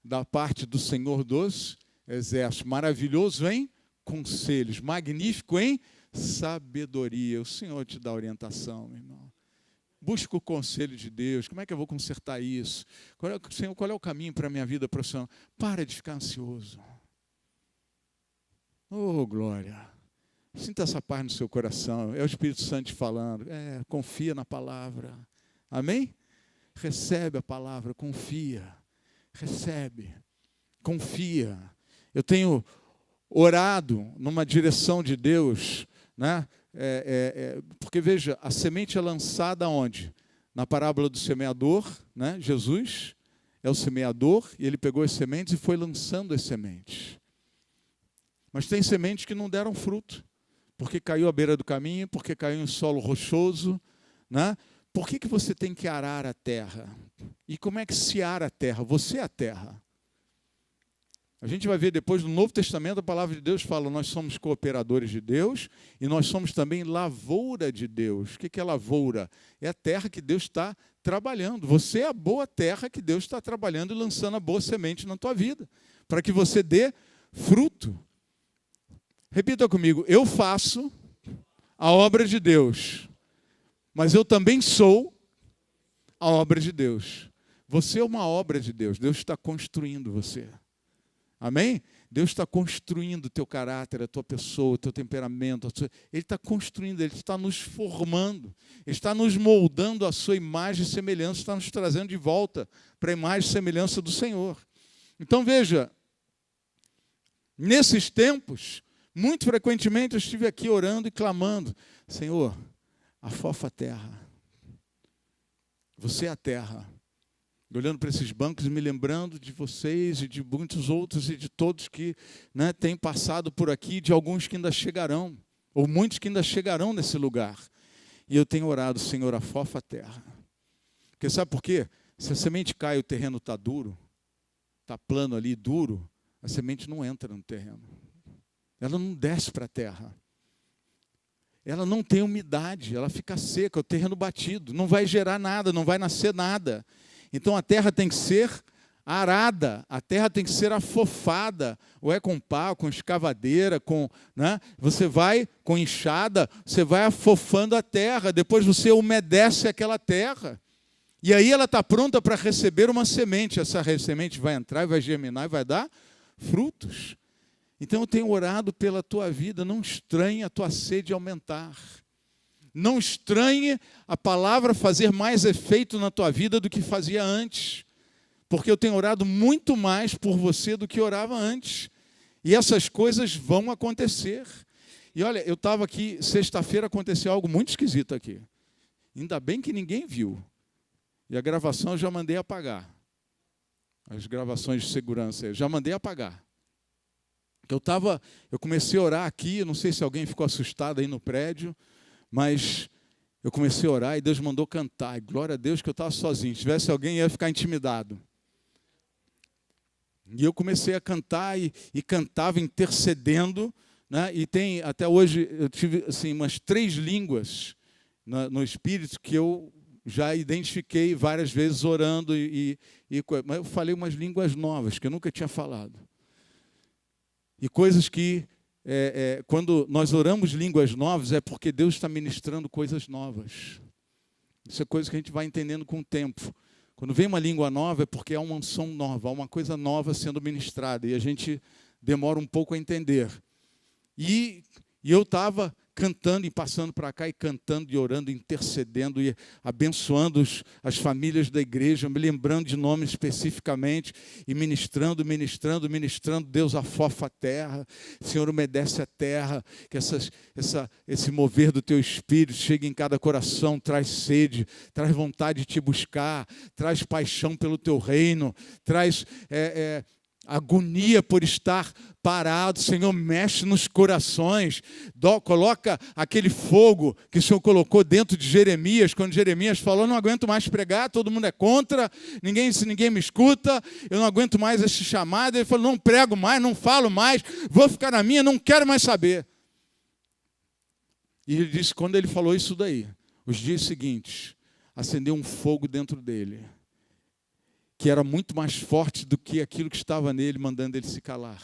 Da parte do Senhor dos exércitos, maravilhoso em conselhos, magnífico em sabedoria. O Senhor te dá orientação, meu irmão. Busca o conselho de Deus. Como é que eu vou consertar isso? Senhor, qual é o caminho para a minha vida profissional? Para de ficar ansioso. Oh, glória. Sinta essa paz no seu coração. É o Espírito Santo te falando. Confia na palavra. Amém? Recebe a palavra, confia. Recebe. Confia. Eu tenho orado numa direção de Deus, né? Porque, veja, a semente é lançada onde? Na parábola do semeador, né? Jesus é o semeador, e ele pegou as sementes e foi lançando as sementes. Mas tem sementes que não deram fruto, porque caiu à beira do caminho, porque caiu em solo rochoso, né? Por que você tem que arar a terra? E como é que se ara a terra? Você é a terra. A gente vai ver depois no Novo Testamento, a palavra de Deus fala, nós somos cooperadores de Deus e nós somos também lavoura de Deus. O que é lavoura? É a terra que Deus está trabalhando. Você é a boa terra que Deus está trabalhando e lançando a boa semente na tua vida, para que você dê fruto. Repita comigo, eu faço a obra de Deus, mas eu também sou a obra de Deus. Você é uma obra de Deus, Deus está construindo você. Amém? Deus está construindo o teu caráter, a tua pessoa, o teu temperamento. Ele está construindo, Ele está nos formando. Ele está nos moldando a sua imagem e semelhança, está nos trazendo de volta para a imagem e semelhança do Senhor. Então, veja, nesses tempos, muito frequentemente eu estive aqui orando e clamando, Senhor, afofa a terra. Você é a terra. Olhando para esses bancos e me lembrando de vocês e de muitos outros e de todos que, né, têm passado por aqui, de alguns que ainda chegarão, ou muitos que ainda chegarão nesse lugar. E eu tenho orado, Senhor, afofa a terra. Porque sabe por quê? Se a semente cai e o terreno está duro, está plano ali, duro, a semente não entra no terreno. Ela não desce para a terra. Ela não tem umidade, ela fica seca, o terreno batido, não vai gerar nada, não vai nascer nada. Então a terra tem que ser arada, a terra tem que ser afofada, ou é com pau, com escavadeira, né? Você vai com enxada, você vai afofando a terra, depois você umedece aquela terra. E aí ela está pronta para receber uma semente. Essa semente vai entrar e vai germinar e vai dar frutos. Então eu tenho orado pela tua vida, não estranhe a tua sede aumentar. Não estranhe a palavra fazer mais efeito na tua vida do que fazia antes. Porque eu tenho orado muito mais por você do que orava antes. E essas coisas vão acontecer. E olha, eu estava aqui, sexta-feira aconteceu algo muito esquisito aqui. Ainda bem que ninguém viu. E a gravação eu já mandei apagar. As gravações de segurança eu já mandei apagar. Eu comecei a orar aqui, não sei se alguém ficou assustado aí no prédio, mas eu comecei a orar e Deus mandou cantar. E glória a Deus que eu estava sozinho. Se tivesse alguém, ia ficar intimidado. E eu comecei a cantar e cantava intercedendo, né? E tem, até hoje, eu tive assim, umas 3 línguas no Espírito que eu já identifiquei várias vezes orando. Mas eu falei umas línguas novas que eu nunca tinha falado. E coisas que, quando nós oramos línguas novas, é porque Deus está ministrando coisas novas. Isso é coisa que a gente vai entendendo com o tempo. Quando vem uma língua nova, é porque há uma unção nova, há uma coisa nova sendo ministrada. E a gente demora um pouco a entender. E eu estava cantando e passando para cá, e cantando e orando, intercedendo e abençoando as famílias da igreja, me lembrando de nomes especificamente, e ministrando. Deus afofa a terra, Senhor, umedece a terra, que esse mover do teu Espírito chegue em cada coração, traz sede, traz vontade de te buscar, traz paixão pelo teu reino, traz agonia por estar parado. Senhor, mexe nos corações, coloca aquele fogo que o Senhor colocou dentro de Jeremias, quando Jeremias falou, não aguento mais pregar, todo mundo é contra, se ninguém me escuta, eu não aguento mais esse chamado. Ele falou, não prego mais, não falo mais, vou ficar na minha, não quero mais saber. E ele disse, quando ele falou isso daí, os dias seguintes, acendeu um fogo dentro dele, que era muito mais forte do que aquilo que estava nele, mandando ele se calar.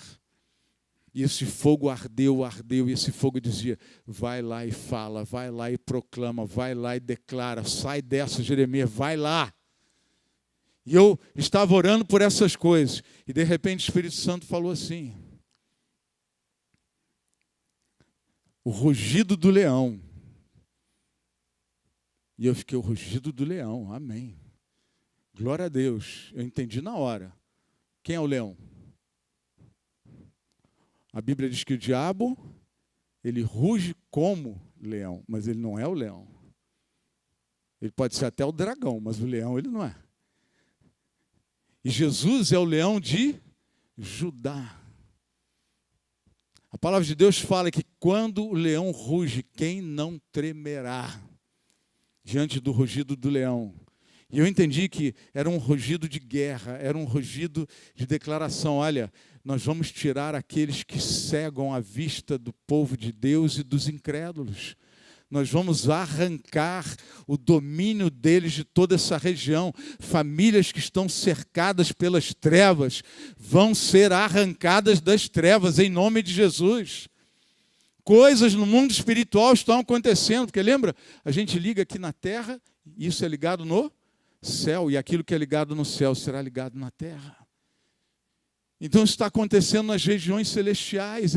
E esse fogo ardeu, ardeu, e esse fogo dizia, vai lá e fala, vai lá e proclama, vai lá e declara, sai dessa, Jeremias, vai lá. E eu estava orando por essas coisas, e de repente o Espírito Santo falou assim, o rugido do leão. E eu fiquei, o rugido do leão, amém. Glória a Deus, eu entendi na hora. Quem é o leão? A Bíblia diz que o diabo, ele ruge como leão, mas ele não é o leão. Ele pode ser até o dragão, mas o leão ele não é. E Jesus é o leão de Judá. A palavra de Deus fala que quando o leão ruge, quem não tremerá diante do rugido do leão? E eu entendi que era um rugido de guerra, era um rugido de declaração. Olha, nós vamos tirar aqueles que cegam a vista do povo de Deus e dos incrédulos. Nós vamos arrancar o domínio deles de toda essa região. Famílias que estão cercadas pelas trevas vão ser arrancadas das trevas em nome de Jesus. Coisas no mundo espiritual estão acontecendo, porque lembra, a gente liga aqui na terra, isso é ligado no céu, e aquilo que é ligado no céu será ligado na terra. Então isso está acontecendo nas regiões celestiais,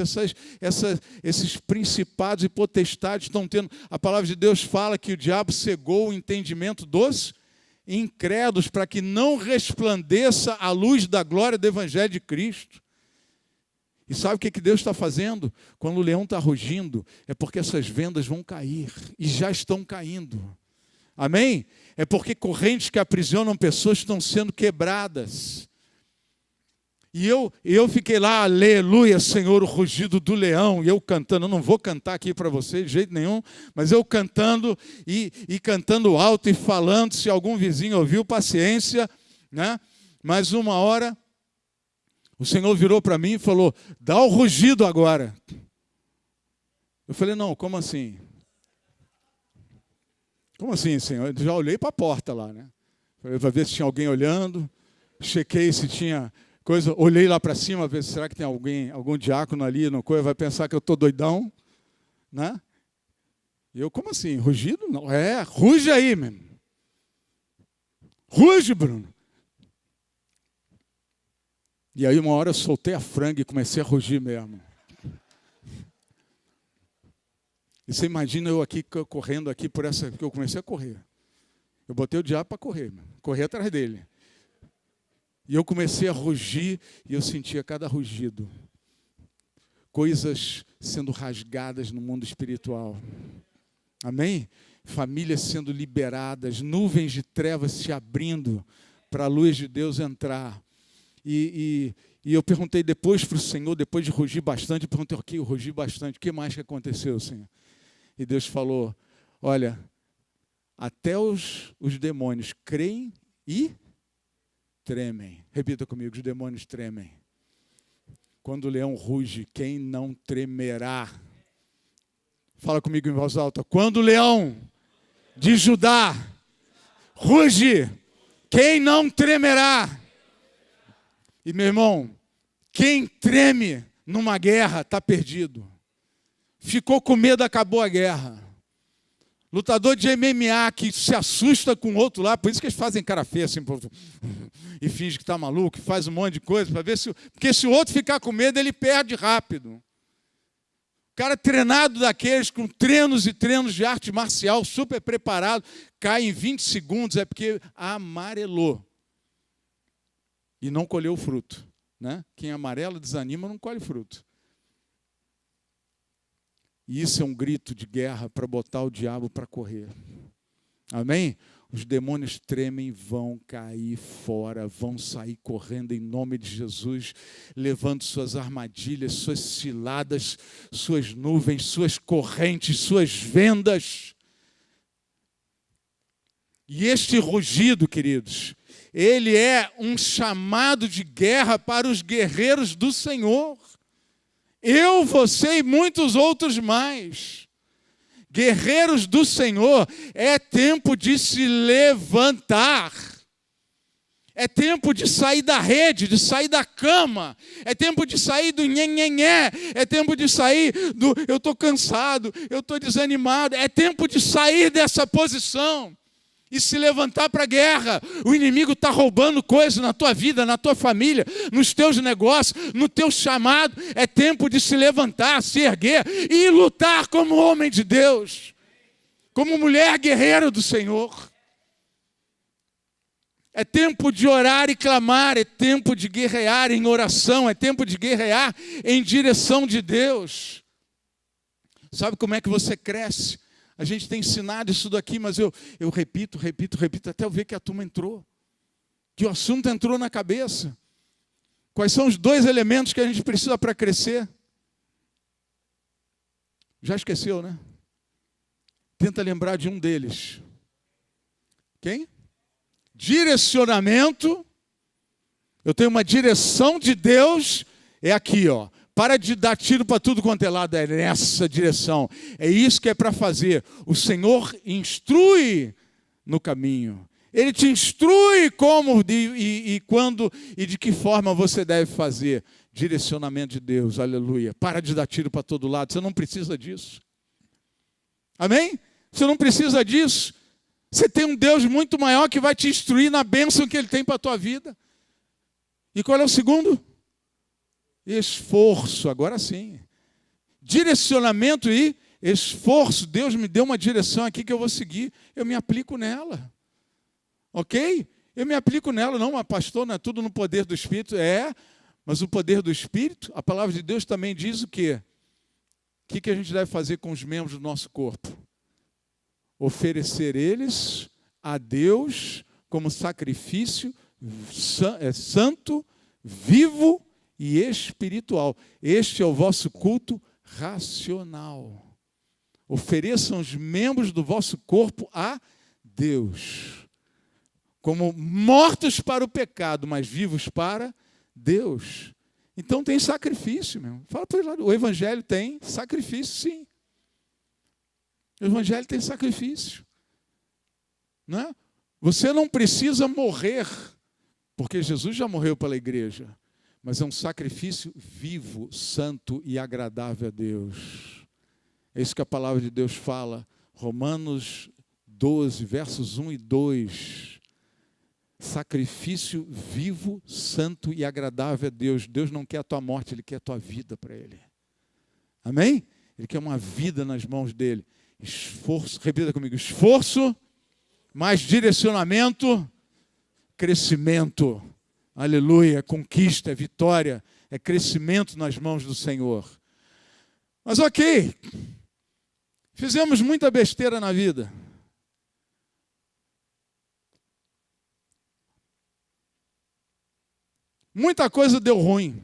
esses principados e potestades estão tendo. A palavra de Deus fala que o diabo cegou o entendimento dos incrédulos para que não resplandeça a luz da glória do Evangelho de Cristo. E sabe o que Deus está fazendo? Quando o leão está rugindo, é porque essas vendas vão cair, e já estão caindo. Amém? É porque correntes que aprisionam pessoas estão sendo quebradas. E eu fiquei lá, aleluia, Senhor, o rugido do leão, e eu cantando. Eu não vou cantar aqui para vocês de jeito nenhum, mas eu cantando e cantando alto e falando. Se algum vizinho ouviu, paciência, né? Mas uma hora, o Senhor virou para mim e falou, dá o rugido agora. Eu falei, não, como assim? Como assim, Senhor? Eu já olhei para a porta lá, né? Para ver se tinha alguém olhando, chequei se tinha coisa, olhei lá para cima, ver se será que tem algum diácono ali, no coisa, vai pensar que eu estou doidão, né? E eu, como assim? Rugido? Não, ruge aí, mesmo. Ruge, Bruno. E aí uma hora eu soltei a franga e comecei a rugir mesmo. E você imagina eu aqui correndo aqui por essa, porque eu comecei a correr. Eu botei o diabo para correr atrás dele. E eu comecei a rugir e eu sentia cada rugido. Coisas sendo rasgadas no mundo espiritual. Amém? Famílias sendo liberadas, nuvens de trevas se abrindo para a luz de Deus entrar. E eu perguntei depois para o Senhor, depois de rugir bastante, eu perguntei, ok, eu rugi bastante, o que mais que aconteceu, Senhor? E Deus falou, olha, até os demônios creem e tremem. Repita comigo, os demônios tremem. Quando o leão ruge, quem não tremerá? Fala comigo em voz alta. Quando o leão de Judá ruge, quem não tremerá? E, meu irmão, quem treme numa guerra está perdido. Ficou com medo, acabou a guerra. Lutador de MMA que se assusta com o outro lá, por isso que eles fazem cara feia assim, e finge que está maluco, faz um monte de coisa, para ver se. Porque se o outro ficar com medo, ele perde rápido. O cara treinado daqueles, com treinos e treinos de arte marcial, super preparado, cai em 20 segundos, é porque amarelou. E não colheu o fruto. Né? Quem amarela, desanima, não colhe fruto. E isso é um grito de guerra para botar o diabo para correr. Amém? Os demônios tremem, vão cair fora, vão sair correndo em nome de Jesus, levando suas armadilhas, suas ciladas, suas nuvens, suas correntes, suas vendas. E este rugido, queridos, ele é um chamado de guerra para os guerreiros do Senhor. Eu, você e muitos outros mais. Guerreiros do Senhor, é tempo de se levantar. É tempo de sair da rede, de sair da cama. É tempo de sair do nhenhenhé. É tempo de sair do eu estou cansado, eu estou desanimado. É tempo de sair dessa posição e se levantar para a guerra. O inimigo está roubando coisas na tua vida, na tua família, nos teus negócios, no teu chamado. É tempo de se levantar, se erguer e lutar como homem de Deus, como mulher guerreira do Senhor. É tempo de orar e clamar, é tempo de guerrear em oração, é tempo de guerrear em direção de Deus. Sabe como é que você cresce? A gente tem ensinado isso daqui, mas eu repito, até eu ver que a turma entrou, que o assunto entrou na cabeça. Quais são os 2 elementos que a gente precisa para crescer? Já esqueceu, né? Tenta lembrar de um deles. Quem? Direcionamento. Eu tenho uma direção de Deus, é aqui, ó. Para de dar tiro para tudo quanto é lado, é nessa direção. É isso que é para fazer. O Senhor instrui no caminho. Ele te instrui como e quando e de que forma você deve fazer. Direcionamento de Deus, aleluia. Para de dar tiro para todo lado, você não precisa disso. Amém? Você não precisa disso. Você tem um Deus muito maior que vai te instruir na bênção que Ele tem para a tua vida. E qual é o segundo? Esforço, agora sim. Direcionamento e esforço. Deus me deu uma direção aqui que eu vou seguir. Eu me aplico nela. Ok? Eu me aplico nela. Não, mas pastor, não é tudo no poder do Espírito. É, mas o poder do Espírito, a palavra de Deus também diz o quê? O que a gente deve fazer com os membros do nosso corpo? Oferecer eles a Deus como sacrifício santo, vivo e espiritual. Este é o vosso culto racional. Ofereçam os membros do vosso corpo a Deus, como mortos para o pecado, mas vivos para Deus. Então tem sacrifício, meu irmão. Fala para ele lá, o Evangelho tem sacrifício, sim. O Evangelho tem sacrifício. Não é? Você não precisa morrer, porque Jesus já morreu pela igreja, mas é um sacrifício vivo, santo e agradável a Deus. É isso que a palavra de Deus fala, Romanos 12, versos 1 e 2. Sacrifício vivo, santo e agradável a Deus. Deus não quer a tua morte, Ele quer a tua vida para Ele. Amém? Ele quer uma vida nas mãos dEle. Esforço, repita comigo, esforço, mais direcionamento, crescimento. Aleluia, conquista, vitória, é crescimento nas mãos do Senhor. Mas ok, fizemos muita besteira na vida. Muita coisa deu ruim.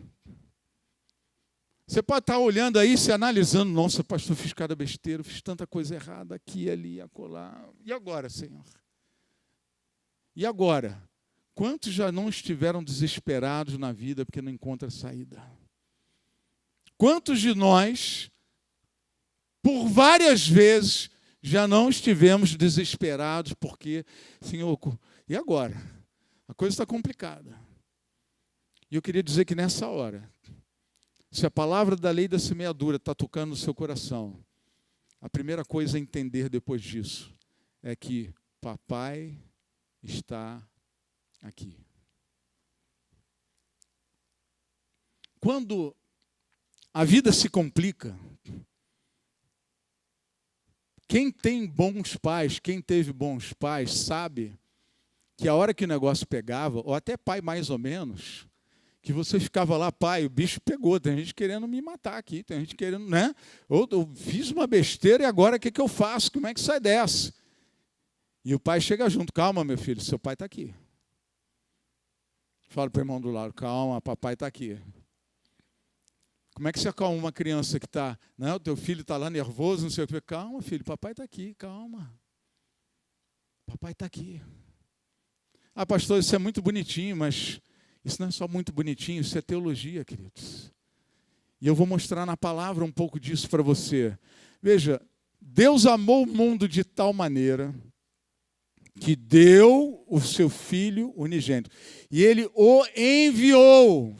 Você pode estar olhando aí, se analisando, nossa, pastor, fiz cada besteira, fiz tanta coisa errada aqui, ali, acolá. E agora, Senhor? E agora? Quantos já não estiveram desesperados na vida porque não encontram saída? Quantos de nós, por várias vezes, já não estivemos desesperados porque, Senhor, e agora? A coisa está complicada. E eu queria dizer que nessa hora, se a palavra da lei da semeadura está tocando no seu coração, a primeira coisa a entender depois disso é que papai está aqui. Quando a vida se complica, quem tem bons pais, quem teve bons pais, sabe que a hora que o negócio pegava, ou até pai mais ou menos, que você ficava lá, pai, o bicho pegou, tem gente querendo me matar aqui, tem gente querendo, né? Eu fiz uma besteira e agora o que eu faço? Como é que sai dessa? E o pai chega junto, calma, meu filho, seu pai está aqui. Fala para o irmão do lado, calma, papai está aqui. Como é que você acalma uma criança que está, né? O teu filho está lá nervoso, não sei o que, calma, filho, papai está aqui, calma. Papai está aqui. Ah, pastor, isso é muito bonitinho, mas isso não é só muito bonitinho, isso é teologia, queridos. E eu vou mostrar na palavra um pouco disso para você. Veja, Deus amou o mundo de tal maneira que deu o seu Filho unigênito. E Ele o enviou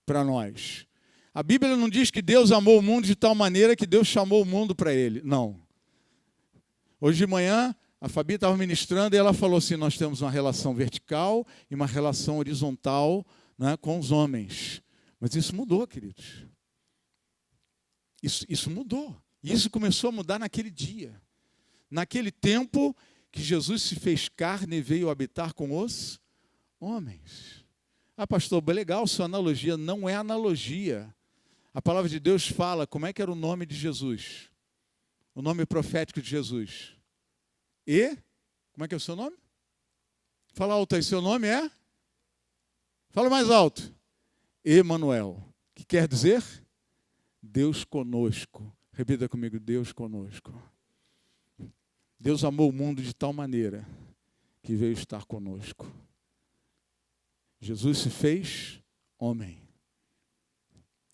para nós. A Bíblia não diz que Deus amou o mundo de tal maneira que Deus chamou o mundo para Ele. Não. Hoje de manhã, a Fabi estava ministrando e ela falou assim, nós temos uma relação vertical e uma relação horizontal, né, com os homens. Mas isso mudou, queridos. Isso mudou. E isso começou a mudar naquele dia. Naquele tempo que Jesus se fez carne e veio habitar com os homens. Ah, pastor, legal, sua analogia não é analogia. A palavra de Deus fala como é que era o nome de Jesus. O nome profético de Jesus. Como é que é o seu nome? Fala alto aí, seu nome é? Fala mais alto. Emanuel. Que quer dizer? Deus conosco. Repita comigo, Deus conosco. Deus amou o mundo de tal maneira que veio estar conosco. Jesus se fez homem.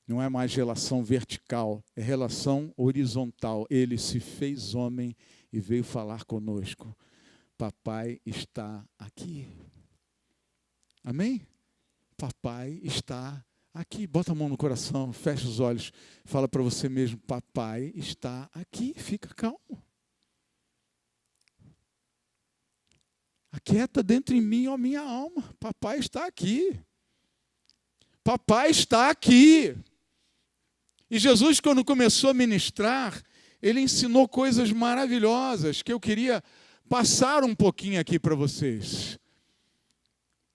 Não é mais relação vertical, é relação horizontal. Ele se fez homem e veio falar conosco. Papai está aqui. Amém? Papai está aqui. Bota a mão no coração, fecha os olhos, fala para você mesmo, papai está aqui. Fica calmo. Aquieta dentro em mim, ó minha alma. Papai está aqui. Papai está aqui. E Jesus, quando começou a ministrar, ele ensinou coisas maravilhosas que eu queria passar um pouquinho aqui para vocês.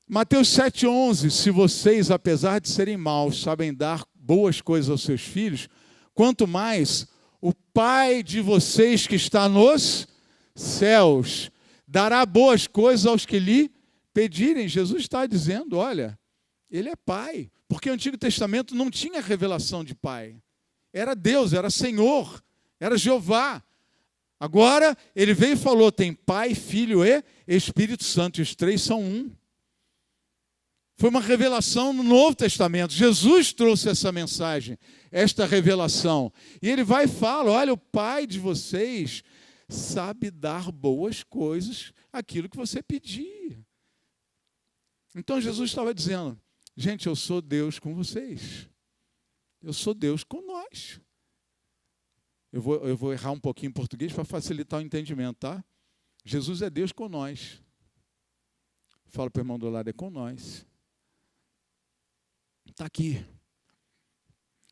Mateus 7,11, se vocês, apesar de serem maus, sabem dar boas coisas aos seus filhos, quanto mais o Pai de vocês que está nos céus dará boas coisas aos que lhe pedirem. Jesus está dizendo, olha, Ele é Pai, porque o Antigo Testamento não tinha revelação de Pai. Era Deus, era Senhor, era Jeová. Agora, Ele veio e falou, tem Pai, Filho e Espírito Santo, e os três são um. Foi uma revelação no Novo Testamento. Jesus trouxe essa mensagem, esta revelação. E Ele vai e fala, olha, o Pai de vocês sabe dar boas coisas, aquilo que você pedir. Então Jesus estava dizendo, gente, eu sou Deus com vocês. Eu sou Deus com nós. Eu vou errar um pouquinho em português para facilitar o entendimento, tá? Jesus é Deus com nós. Fala para o irmão do lado, é com nós. Está aqui.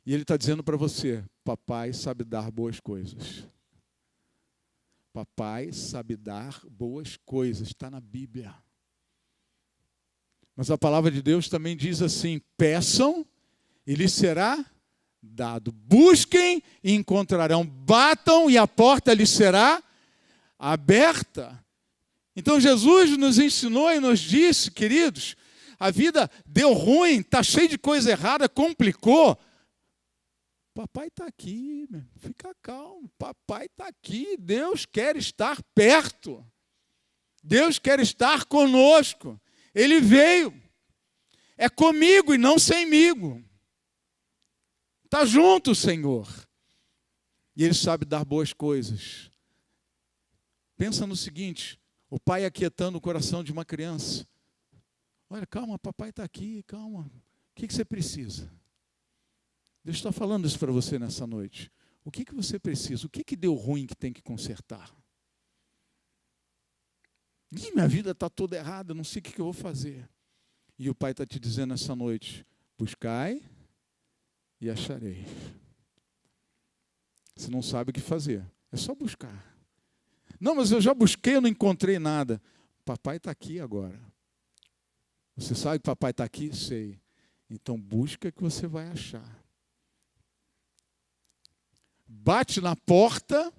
E Ele está dizendo para você, papai sabe dar boas coisas. Papai sabe dar boas coisas, está na Bíblia. Mas a palavra de Deus também diz assim, peçam e lhes será dado. Busquem e encontrarão. Batam e a porta lhes será aberta. Então Jesus nos ensinou e nos disse, queridos, a vida deu ruim, está cheio de coisa errada, complicou. Papai está aqui, fica calmo. Papai está aqui. Deus quer estar perto. Deus quer estar conosco. Ele veio. É comigo e não semigo. Está junto, Senhor. E Ele sabe dar boas coisas. Pensa no seguinte, o pai aquietando o coração de uma criança. Olha, calma, papai está aqui, calma. O que você precisa? Deus está falando isso para você nessa noite. O que você precisa? O que deu ruim que tem que consertar? Minha vida está toda errada, não sei o que eu vou fazer. E o Pai está te dizendo nessa noite, buscai e achareis. Você não sabe o que fazer, é só buscar. Não, mas eu já busquei, eu não encontrei nada. Papai está aqui agora. Você sabe que papai está aqui? Sei. Então busca que você vai achar. Bate na porta,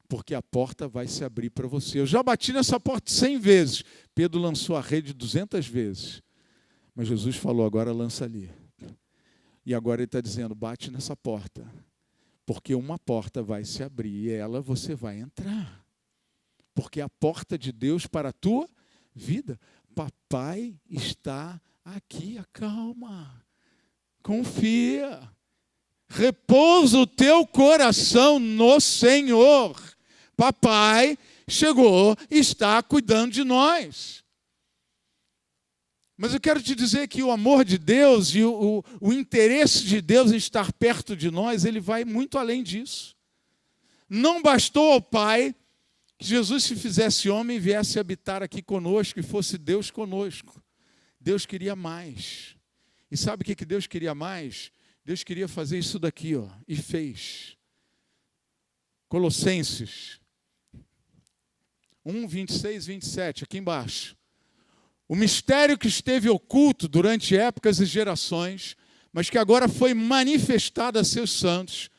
porque a porta vai se abrir para você. Eu já bati nessa porta 100 vezes. Pedro lançou a rede 200 vezes. Mas Jesus falou, agora lança ali. E agora Ele está dizendo, bate nessa porta. Porque uma porta vai se abrir e ela você vai entrar. Porque é a porta de Deus para a tua vida. Papai está aqui, acalma. Confia. Repousa o teu coração no Senhor. Papai chegou e está cuidando de nós. Mas eu quero te dizer que o amor de Deus e o interesse de Deus em estar perto de nós, ele vai muito além disso. Não bastou ao Pai que Jesus se fizesse homem e viesse habitar aqui conosco e fosse Deus conosco. Deus queria mais. E sabe o que Deus queria mais? Deus queria fazer isso daqui, ó, e fez. Colossenses 1, 26, 27, aqui embaixo. O mistério que esteve oculto durante épocas e gerações, mas que agora foi manifestado a seus santos.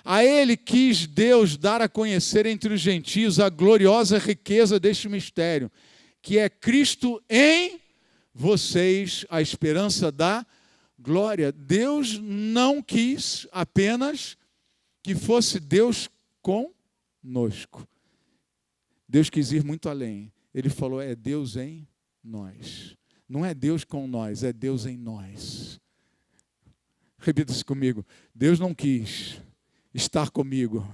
A ele quis Deus dar a conhecer entre os gentios a gloriosa riqueza deste mistério, que é Cristo em vocês, a esperança da glória. Deus não quis apenas que fosse Deus conosco. Deus quis ir muito além. Ele falou, é Deus em nós. Não é Deus com nós, é Deus em nós. Repita isso comigo. Deus não quis estar comigo.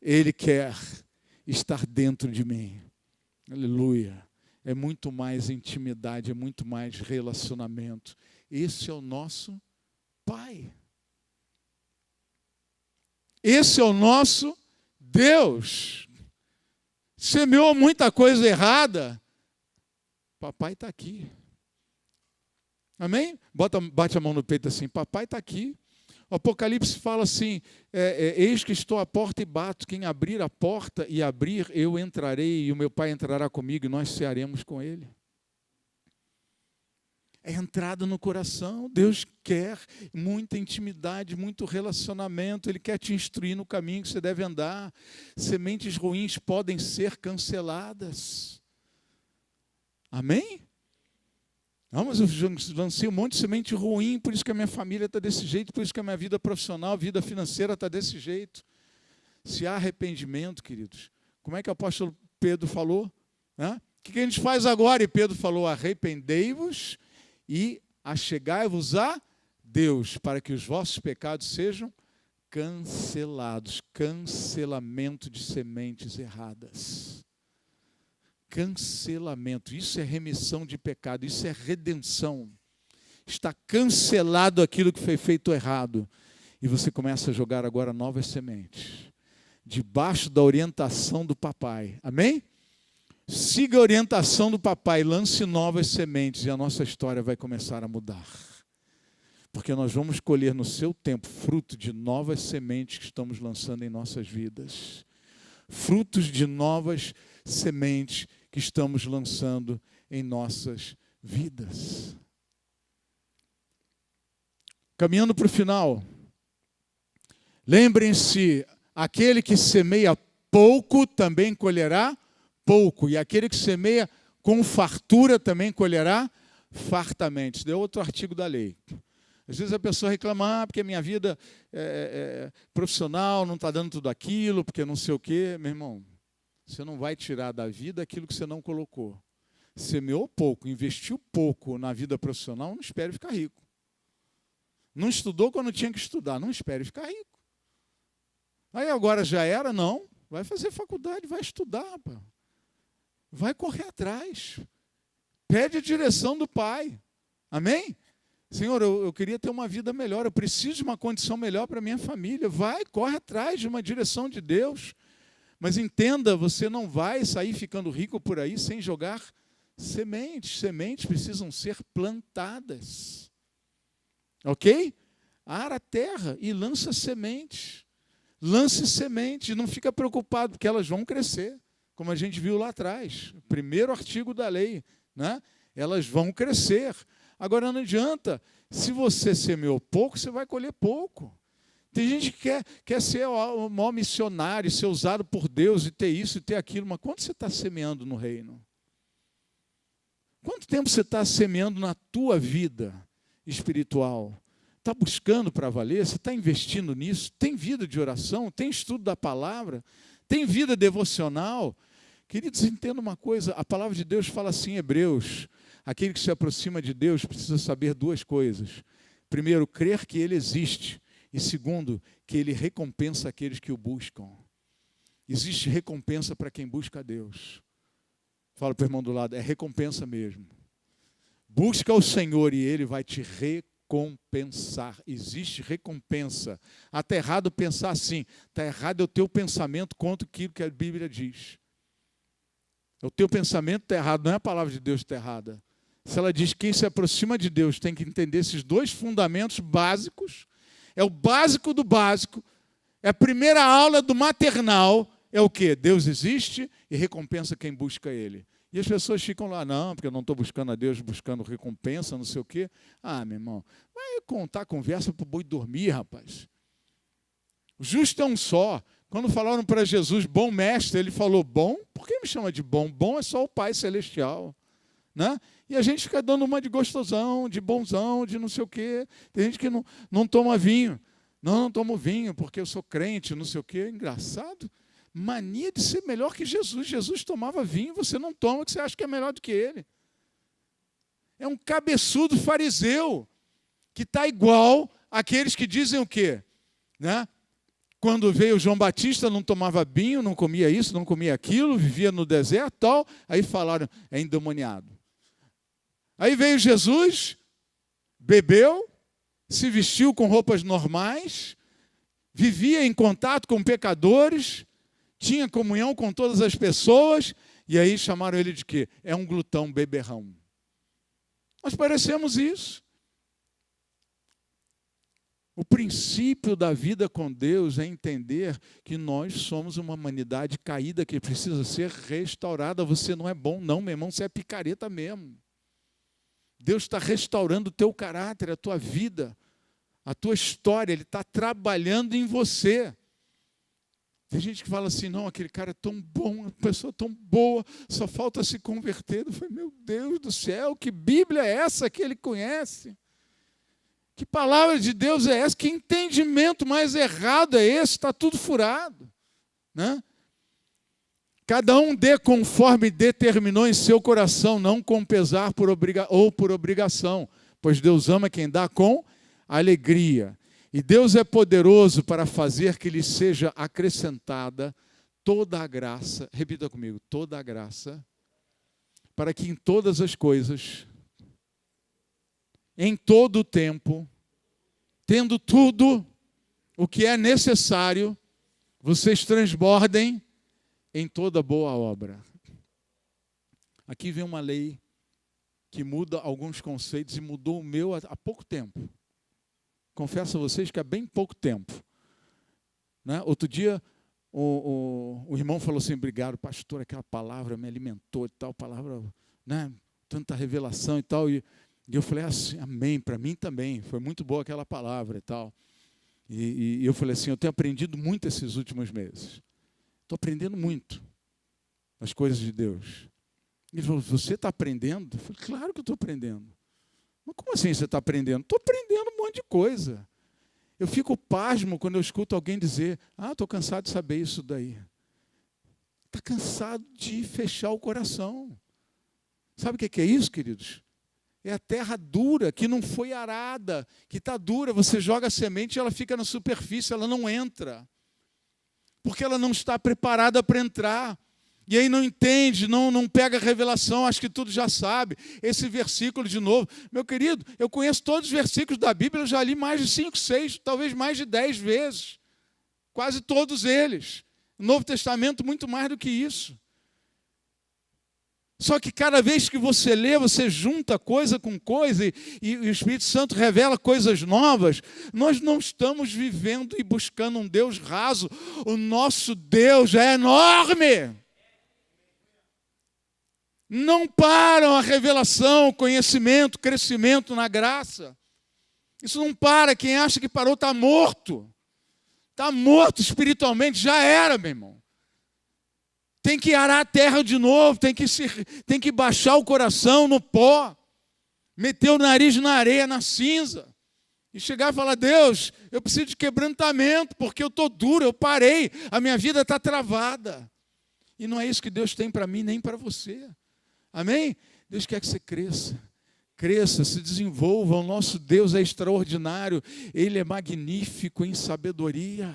Ele quer estar dentro de mim. Aleluia. É muito mais intimidade, é muito mais relacionamento. Esse é o nosso Pai. Esse é o nosso Deus. Semeou muita coisa errada. Papai está aqui. Amém? Bate a mão no peito assim, papai está aqui. O Apocalipse fala assim, eis que estou à porta e bato, quem abrir a porta e abrir, eu entrarei, e o meu Pai entrará comigo, e nós cearemos com Ele. É entrada no coração. Deus quer muita intimidade, muito relacionamento, Ele quer te instruir no caminho que você deve andar. Sementes ruins podem ser canceladas. Amém? Não, mas eu lancei um monte de semente ruim, por isso que a minha família está desse jeito, por isso que a minha vida profissional, a vida financeira está desse jeito. Se há arrependimento, queridos, como é que o apóstolo Pedro falou? O que a gente faz agora? E Pedro falou, arrependei-vos e achegai-vos a Deus, para que os vossos pecados sejam cancelados. Cancelamento de sementes erradas. Cancelamento, isso é remissão de pecado, isso é redenção. Está cancelado aquilo que foi feito errado. E você começa a jogar agora novas sementes, debaixo da orientação do papai. Amém? Siga a orientação do papai, lance novas sementes e a nossa história vai começar a mudar. Porque nós vamos colher no seu tempo fruto de novas sementes que estamos lançando em nossas vidas. Frutos de novas sementes que estamos lançando em nossas vidas. Caminhando para o final, lembrem-se, aquele que semeia pouco também colherá pouco, e aquele que semeia com fartura também colherá fartamente. Isso é outro artigo da lei. Às vezes a pessoa reclama, porque a minha vida profissional não está dando tudo aquilo, porque não sei o quê. Meu irmão, você não vai tirar da vida aquilo que você não colocou. Semeou pouco, investiu pouco na vida profissional, não espere ficar rico. Não estudou quando tinha que estudar, não espere ficar rico. Aí agora já era, não. Vai fazer faculdade, vai estudar. Pá. Vai correr atrás. Pede a direção do Pai. Amém? Senhor, eu queria ter uma vida melhor, eu preciso de uma condição melhor para a minha família. Vai, corre atrás de uma direção de Deus. Mas entenda, você não vai sair ficando rico por aí sem jogar sementes. Sementes precisam ser plantadas. Ok? Ara a terra e lança sementes. Lance sementes, não fica preocupado, porque elas vão crescer. Como a gente viu lá atrás, o primeiro artigo da lei, né? Elas vão crescer. Agora não adianta, se você semeou pouco, você vai colher pouco. Tem gente que quer ser o maior missionário, ser usado por Deus e ter isso e ter aquilo, mas quanto você está semeando no reino? Quanto tempo você está semeando na tua vida espiritual? Está buscando para valer? Você está investindo nisso? Tem vida de oração? Tem estudo da palavra? Tem vida devocional? Queridos, entenda uma coisa, a palavra de Deus fala assim em Hebreus, aquele que se aproxima de Deus precisa saber duas coisas. Primeiro, crer que Ele existe. E segundo, que Ele recompensa aqueles que o buscam. Existe recompensa para quem busca a Deus. Fala para o irmão do lado, é recompensa mesmo. Busca o Senhor e Ele vai te recompensar. Existe recompensa. Está errado pensar assim. Está errado é o teu pensamento contra aquilo que a Bíblia diz. O teu pensamento está errado, não é a palavra de Deus que está errada. Se ela diz que quem se aproxima de Deus tem que entender esses dois fundamentos básicos, é o básico do básico, é a primeira aula do maternal, é o quê? Deus existe e recompensa quem busca Ele. E as pessoas ficam lá, não, porque eu não estou buscando a Deus, buscando recompensa, não sei o quê. Ah, meu irmão, vai contar conversa para o boi dormir, rapaz. O justo é um só. Quando falaram para Jesus, bom mestre, ele falou, bom? Por que me chama de bom? Bom é só o Pai Celestial. Né? E a gente fica dando uma de gostosão, de bonzão, de não sei o quê. Tem gente que não toma vinho. Não tomo vinho porque eu sou crente, não sei o quê. Engraçado. Mania de ser melhor que Jesus. Jesus tomava vinho, você não toma, que você acha que é melhor do que ele. É um cabeçudo fariseu, que está igual àqueles que dizem o quê? Né? Quando veio João Batista, não tomava vinho, não comia isso, não comia aquilo, vivia no deserto, tal. Aí falaram, é endemoniado. Aí veio Jesus, bebeu, se vestiu com roupas normais, vivia em contato com pecadores, tinha comunhão com todas as pessoas, e aí chamaram ele de quê? É um glutão, beberrão. Nós parecemos isso. O princípio da vida com Deus é entender que nós somos uma humanidade caída que precisa ser restaurada. Você não é bom, não, meu irmão, você é picareta mesmo. Deus está restaurando o teu caráter, a tua vida, a tua história. Ele está trabalhando em você. Tem gente que fala assim, não, aquele cara é tão bom, uma pessoa tão boa, só falta se converter. Eu falei, meu Deus do céu, que Bíblia é essa que ele conhece? Que palavra de Deus é essa? Que entendimento mais errado é esse? Está tudo furado. Né? Cada um dê conforme determinou em seu coração, não com pesar ou por obrigação, pois Deus ama quem dá com alegria. E Deus é poderoso para fazer que lhe seja acrescentada toda a graça, repita comigo, toda a graça, para que em todas as coisas, em todo o tempo, tendo tudo o que é necessário, vocês transbordem em toda boa obra. Aqui vem uma lei que muda alguns conceitos e mudou o meu há pouco tempo. Confesso a vocês que há bem pouco tempo. Né? Outro dia, o irmão falou assim, obrigado, pastor, aquela palavra me alimentou e tal, palavra, né? Tanta revelação e tal. E eu falei assim, amém, para mim também, foi muito boa aquela palavra e tal. E eu falei assim, eu tenho aprendido muito esses últimos meses. Estou aprendendo muito as coisas de Deus. Ele falou, você está aprendendo? Eu falei, claro que eu estou aprendendo. Mas como assim você está aprendendo? Estou aprendendo um monte de coisa. Eu fico pasmo quando eu escuto alguém dizer, estou cansado de saber isso daí. Está cansado de fechar o coração. Sabe o que é isso, queridos? É a terra dura, que não foi arada, que está dura. Você joga a semente e ela fica na superfície, ela não entra. Porque ela não está preparada para entrar. E aí não entende, não pega a revelação, acho que tudo já sabe. Esse versículo de novo. Meu querido, eu conheço todos os versículos da Bíblia, eu já li mais de 5, 6, talvez mais de 10 vezes. Quase todos eles. No Novo Testamento, muito mais do que isso. Só que cada vez que você lê, você junta coisa com coisa e o Espírito Santo revela coisas novas. Nós não estamos vivendo e buscando um Deus raso. O nosso Deus é enorme. Não param a revelação, o conhecimento, o crescimento na graça. Isso não para. Quem acha que parou está morto. Está morto espiritualmente, já era, meu irmão. Tem que arar a terra de novo, tem que baixar o coração no pó, meter o nariz na areia, na cinza, e chegar e falar, Deus, eu preciso de quebrantamento, porque eu estou duro, eu parei, a minha vida está travada. E não é isso que Deus tem para mim, nem para você. Amém? Deus quer que você cresça, se desenvolva. O nosso Deus é extraordinário, Ele é magnífico em sabedoria.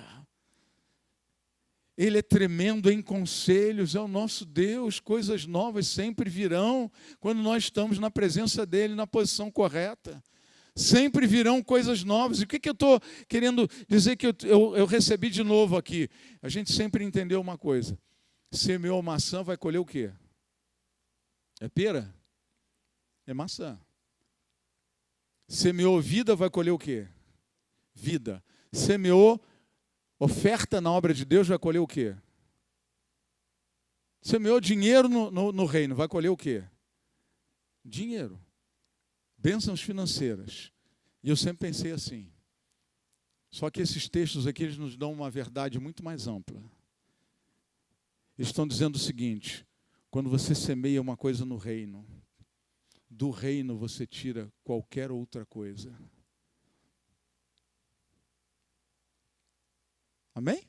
Ele é tremendo em conselhos, é o nosso Deus. Coisas novas sempre virão quando nós estamos na presença dEle, na posição correta. Sempre virão coisas novas. E o que eu estou querendo dizer que eu recebi de novo aqui? A gente sempre entendeu uma coisa. Semeou maçã, vai colher o quê? É pera? É maçã. Semeou vida, vai colher o quê? Vida. Semeou oferta na obra de Deus, vai colher o quê? Semeou dinheiro no reino, vai colher o quê? Dinheiro. Bênçãos financeiras. E eu sempre pensei assim. Só que esses textos aqui eles nos dão uma verdade muito mais ampla. Eles estão dizendo o seguinte: quando você semeia uma coisa no reino, do reino você tira qualquer outra coisa. Amém?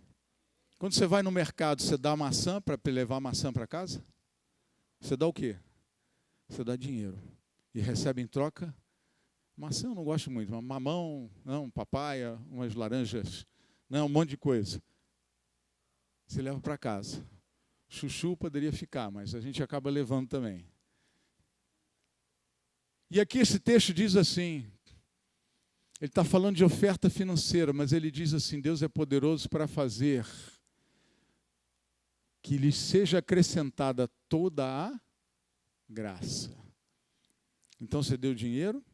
Quando você vai no mercado, você dá maçã para levar maçã para casa? Você dá o quê? Você dá dinheiro. E recebe em troca? Maçã eu não gosto muito, mas mamão, não, papaya, umas laranjas, não, um monte de coisa. Você leva para casa. Chuchu poderia ficar, mas a gente acaba levando também. E aqui esse texto diz assim, ele está falando de oferta financeira, mas ele diz assim, Deus é poderoso para fazer que lhe seja acrescentada toda a graça. Então você deu dinheiro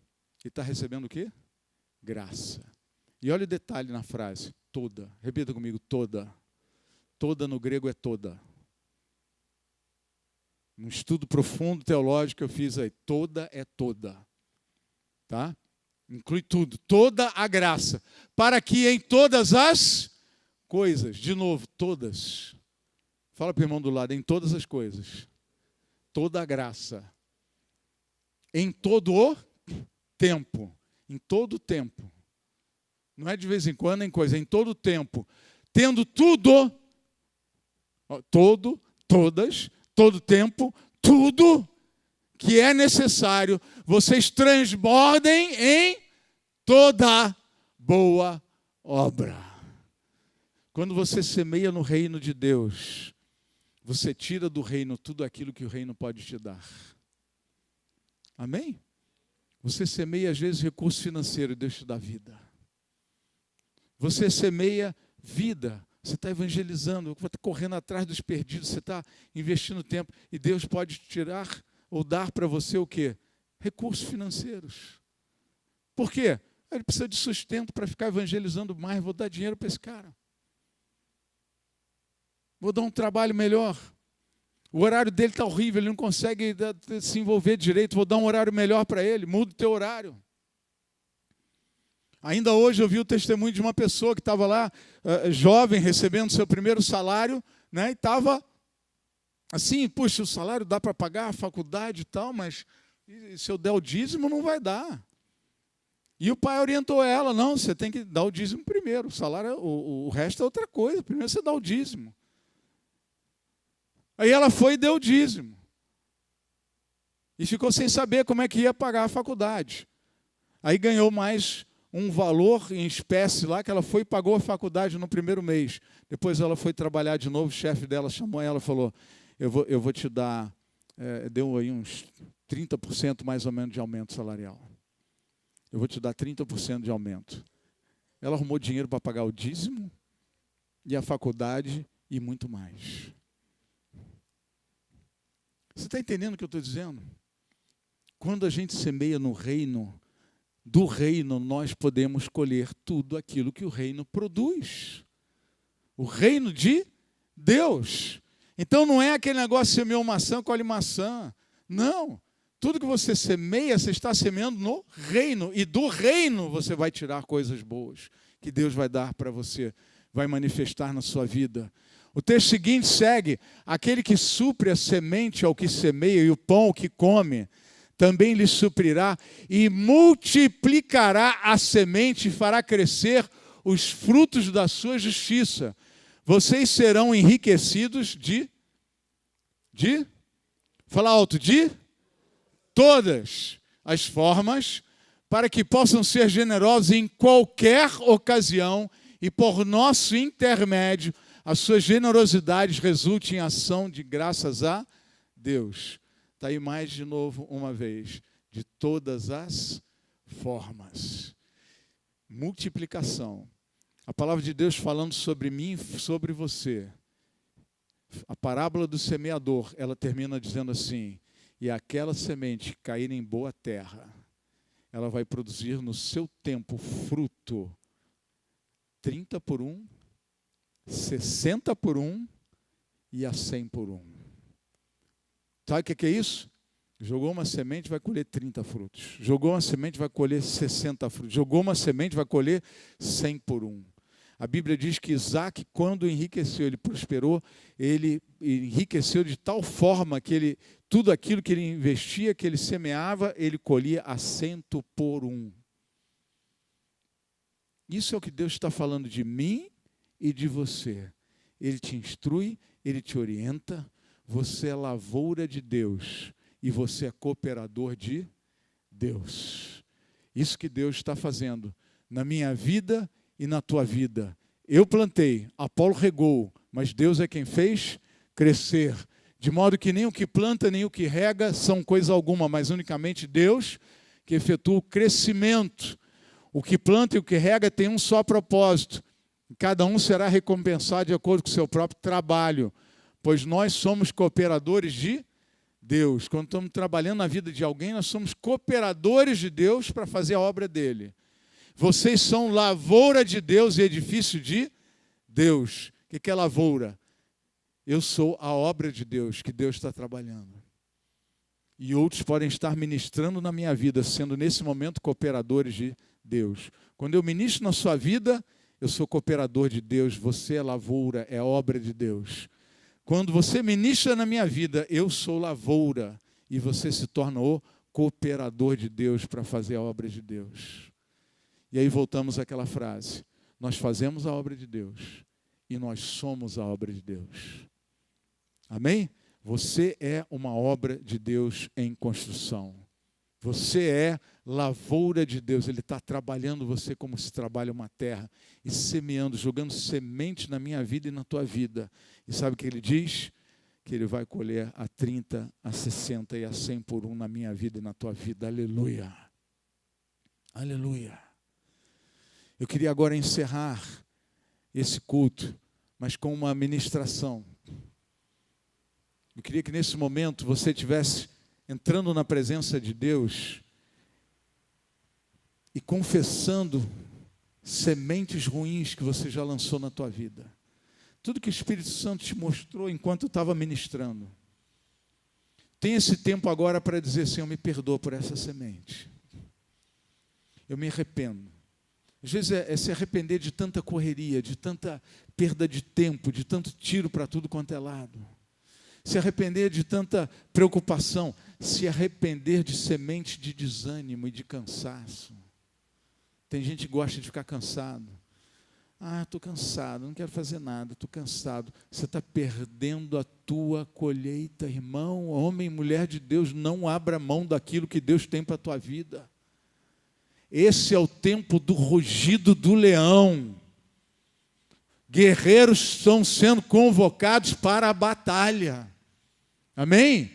e está recebendo o quê? Graça. E olha o detalhe na frase, toda. Repita comigo, toda. Toda no grego é toda. Um estudo profundo teológico que eu fiz aí, toda é toda. Tá? Inclui tudo, toda a graça, para que em todas as coisas, de novo, todas. Fala para o irmão do lado, em todas as coisas. Toda a graça. Em todo o tempo. Em todo o tempo. Não é de vez em quando, em coisa, é em todo o tempo. Tendo tudo, todas, todo tempo, tudo que é necessário, vocês transbordem em toda boa obra. Quando você semeia no reino de Deus, você tira do reino tudo aquilo que o reino pode te dar. Amém? Você semeia, às vezes, recurso financeiro e Deus te dá vida. Você semeia vida. Você está evangelizando, você está correndo atrás dos perdidos, você está investindo tempo e Deus pode tirar ou dar para você o quê? Recursos financeiros. Por quê? Ele precisa de sustento para ficar evangelizando mais. Vou dar dinheiro para esse cara. Vou dar um trabalho melhor. O horário dele está horrível, ele não consegue se envolver direito. Vou dar um horário melhor para ele. Muda o teu horário. Ainda hoje eu vi o testemunho de uma pessoa que estava lá, jovem, recebendo seu primeiro salário, né, e estava assim, puxa, o salário dá para pagar a faculdade e tal, mas se eu der o dízimo não vai dar. E o pai orientou ela, não, você tem que dar o dízimo primeiro, o salário, o resto é outra coisa, primeiro você dá o dízimo. Aí ela foi e deu o dízimo. E ficou sem saber como é que ia pagar a faculdade. Aí ganhou mais um valor em espécie lá, que ela foi e pagou a faculdade no primeiro mês. Depois ela foi trabalhar de novo, o chefe dela chamou ela e falou, eu vou te dar, deu aí uns 30% mais ou menos de aumento salarial. Eu vou te dar 30% de aumento. Ela arrumou dinheiro para pagar o dízimo e a faculdade e muito mais. Você está entendendo o que eu estou dizendo? Quando a gente semeia no reino, do reino nós podemos colher tudo aquilo que o reino produz. O reino de Deus. Então não é aquele negócio, semeou maçã, colhe maçã. Não. Tudo que você semeia, você está semeando no reino. E do reino você vai tirar coisas boas que Deus vai dar para você, vai manifestar na sua vida. O texto seguinte segue, aquele que supre a semente ao que semeia e o pão ao que come, também lhe suprirá e multiplicará a semente e fará crescer os frutos da sua justiça. Vocês serão enriquecidos fala alto, de todas as formas, para que possam ser generosos em qualquer ocasião e por nosso intermédio as suas generosidades resultem em ação de graças a Deus. Está aí mais de novo, uma vez. De todas as formas. Multiplicação. A palavra de Deus falando sobre mim e sobre você. A parábola do semeador, ela termina dizendo assim: e aquela semente cair em boa terra, ela vai produzir no seu tempo fruto 30 por 1, 60 por 1 e a 100 por 1. Sabe o que é isso? Jogou uma semente, vai colher 30 frutos. Jogou uma semente, vai colher 60 frutos. Jogou uma semente, vai colher 100 por 1. A Bíblia diz que Isaac, quando enriqueceu, ele prosperou, ele enriqueceu de tal forma que tudo aquilo que ele investia, que ele semeava, ele colhia a 100 por 1. Isso é o que Deus está falando de mim e de você. Ele te instrui, ele te orienta, você é lavoura de Deus e você é cooperador de Deus. Isso que Deus está fazendo na minha vida e na tua vida. Eu plantei, Apolo regou, mas Deus é quem fez crescer. De modo que nem o que planta, nem o que rega são coisa alguma, mas unicamente Deus que efetua o crescimento. O que planta e o que rega tem um só propósito. Cada um será recompensado de acordo com o seu próprio trabalho, pois nós somos cooperadores de Deus. Quando estamos trabalhando na vida de alguém, nós somos cooperadores de Deus para fazer a obra dele. Vocês são lavoura de Deus e edifício de Deus. O que é lavoura? Eu sou a obra de Deus, que Deus está trabalhando. E outros podem estar ministrando na minha vida, sendo nesse momento cooperadores de Deus. Quando eu ministro na sua vida, eu sou cooperador de Deus. Você é lavoura, é obra de Deus. Quando você ministra na minha vida, eu sou lavoura. E você se torna o cooperador de Deus para fazer a obra de Deus. E aí voltamos àquela frase: nós fazemos a obra de Deus e nós somos a obra de Deus. Amém? Você é uma obra de Deus em construção. Você é lavoura de Deus. Ele está trabalhando você como se trabalha uma terra e semeando, jogando semente na minha vida e na tua vida. E sabe o que ele diz? Que ele vai colher a 30, a 60 e a 100 por 1 na minha vida e na tua vida. Aleluia. Aleluia. Eu queria agora encerrar esse culto, mas com uma ministração. Eu queria que nesse momento você estivesse entrando na presença de Deus e confessando sementes ruins que você já lançou na tua vida. Tudo que o Espírito Santo te mostrou enquanto estava ministrando. Tem esse tempo agora para dizer: Senhor, me perdoa por essa semente. Eu me arrependo. Às vezes é se arrepender de tanta correria, de tanta perda de tempo, de tanto tiro para tudo quanto é lado. Se arrepender de tanta preocupação, se arrepender de semente de desânimo e de cansaço. Tem gente que gosta de ficar cansado. Estou cansado, não quero fazer nada, estou cansado. Você está perdendo a tua colheita, irmão. Homem e mulher de Deus, não abra mão daquilo que Deus tem para a tua vida. Esse é o tempo do rugido do leão. Guerreiros estão sendo convocados para a batalha. Amém?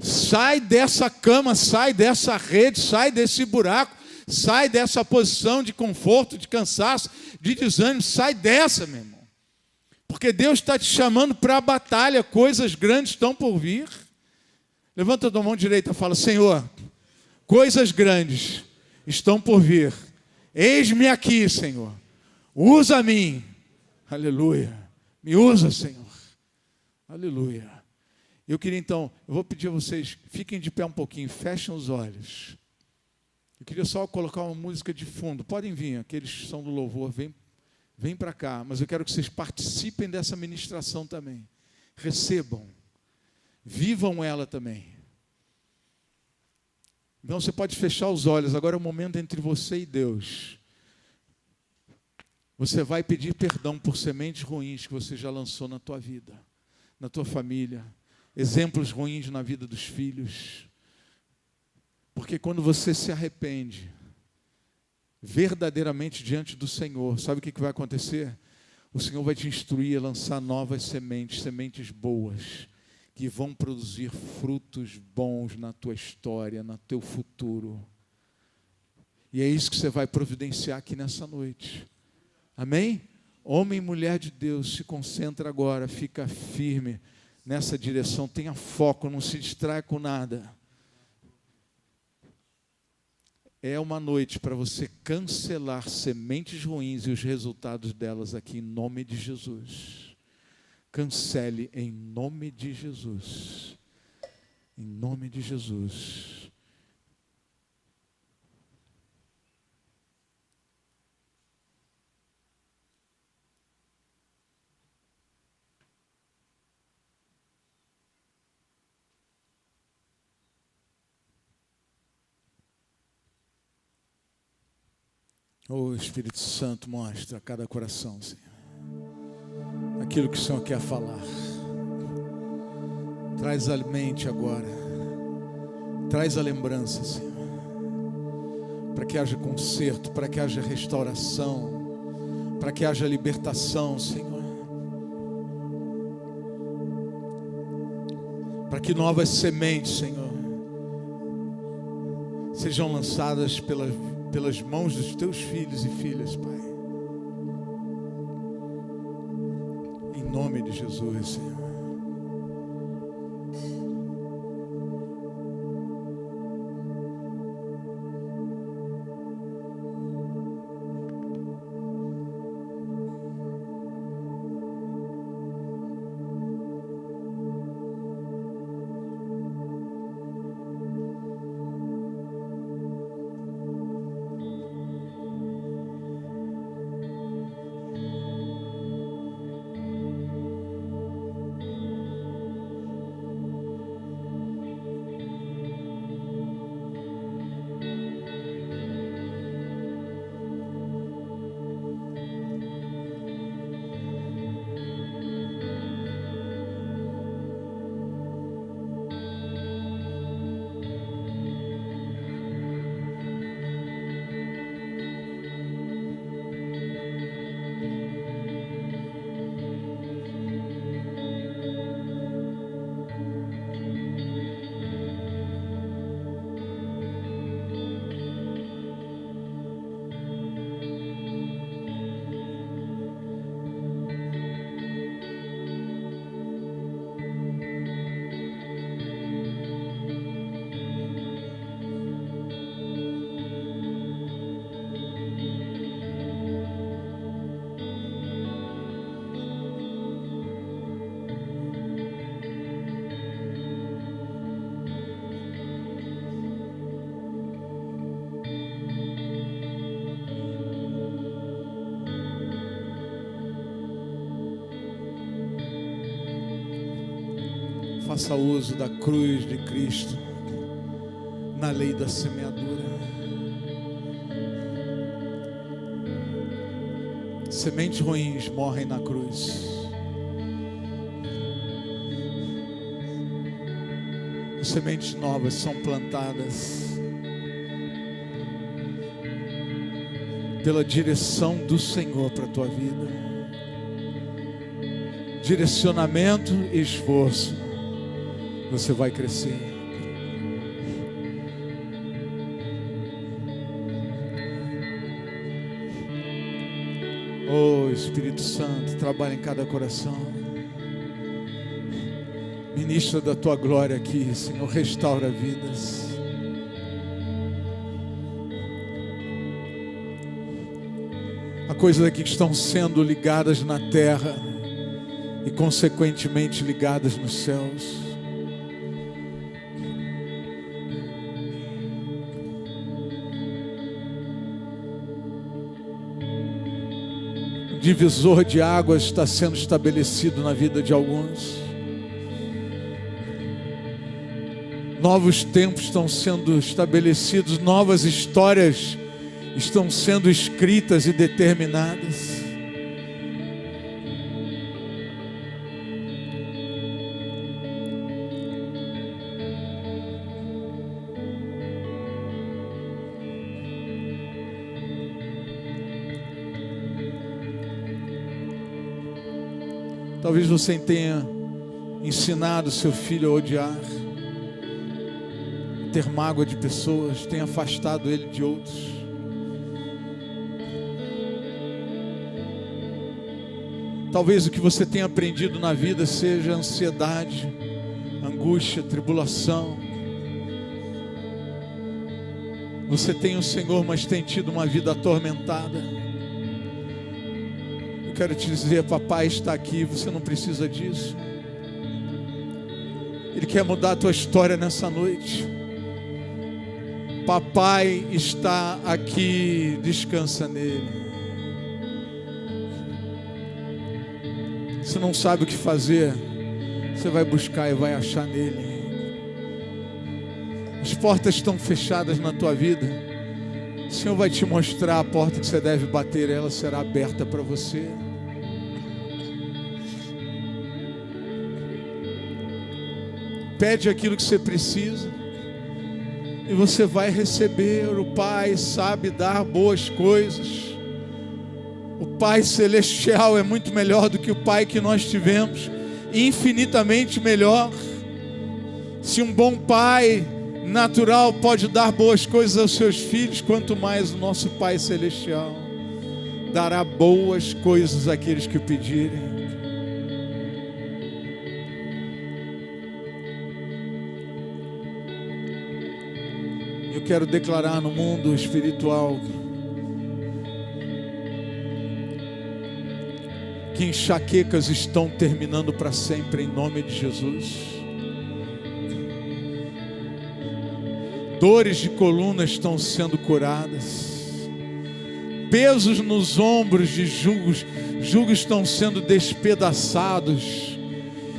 Sai dessa cama, sai dessa rede, sai desse buraco, sai dessa posição de conforto, de cansaço, de desânimo. Sai dessa, meu irmão. Porque Deus está te chamando para a batalha. Coisas grandes estão por vir. Levanta a tua mão direita e fala: Senhor, coisas grandes estão por vir. Eis-me aqui, Senhor. Usa a mim. Aleluia. Me usa, Senhor. Aleluia. Eu queria então, eu vou pedir a vocês, fiquem de pé um pouquinho, fechem os olhos. Eu queria só colocar uma música de fundo. Podem vir, aqueles que são do louvor, vem para cá. Mas eu quero que vocês participem dessa ministração também. Recebam. Vivam ela também. Então você pode fechar os olhos. Agora é o momento entre você e Deus. Você vai pedir perdão por sementes ruins que você já lançou na tua vida, na tua família. Exemplos ruins na vida dos filhos. Porque quando você se arrepende verdadeiramente diante do Senhor, sabe o que vai acontecer? O Senhor vai te instruir a lançar novas sementes, sementes boas, que vão produzir frutos bons na tua história, no teu futuro. E é isso que você vai providenciar aqui nessa noite. Amém? Homem e mulher de Deus, se concentra agora, fica firme nessa direção, tenha foco, não se distraia com nada. É uma noite para você cancelar sementes ruins e os resultados delas aqui em nome de Jesus. Cancele em nome de Jesus. Em nome de Jesus. Oh, Espírito Santo, mostra a cada coração, Senhor, aquilo que o Senhor quer falar. Traz a mente agora, traz a lembrança, Senhor, para que haja conserto, para que haja restauração, para que haja libertação, Senhor, para que novas sementes, Senhor, sejam lançadas pelas mãos dos teus filhos e filhas, Pai. Em nome de Jesus, Senhor. Faça uso da cruz de Cristo na lei da semeadura. Sementes ruins morrem na cruz. E sementes novas são plantadas pela direção do Senhor para a tua vida. Direcionamento e esforço. Você vai crescer. Oh, Espírito Santo, trabalha em cada coração. Ministra da tua glória aqui, Senhor, restaura vidas. Há coisas aqui que estão sendo ligadas na terra e consequentemente ligadas nos céus. Divisor de águas está sendo estabelecido na vida de alguns. Novos tempos estão sendo estabelecidos, novas histórias estão sendo escritas e determinadas. Talvez você tenha ensinado seu filho a odiar, a ter mágoa de pessoas, tenha afastado ele de outros. Talvez o que você tenha aprendido na vida seja ansiedade, angústia, tribulação. Você tem o Senhor, mas tem tido uma vida atormentada. Eu quero te dizer, papai está aqui, você não precisa disso. Ele quer mudar a tua história nessa noite. Papai está aqui, descansa nele. Você não sabe o que fazer, você vai buscar e vai achar nele. As portas estão fechadas na tua vida. O Senhor vai te mostrar a porta que você deve bater, ela será aberta para você. Pede aquilo que você precisa e você vai receber. O Pai sabe dar boas coisas. O Pai Celestial é muito melhor do que o Pai que nós tivemos, infinitamente melhor. Se um bom Pai natural pode dar boas coisas aos seus filhos, quanto mais o nosso Pai Celestial dará boas coisas àqueles que o pedirem. Eu quero declarar no mundo espiritual que enxaquecas estão terminando para sempre em nome de Jesus. Dores de coluna estão sendo curadas. Pesos nos ombros de julgos estão sendo despedaçados.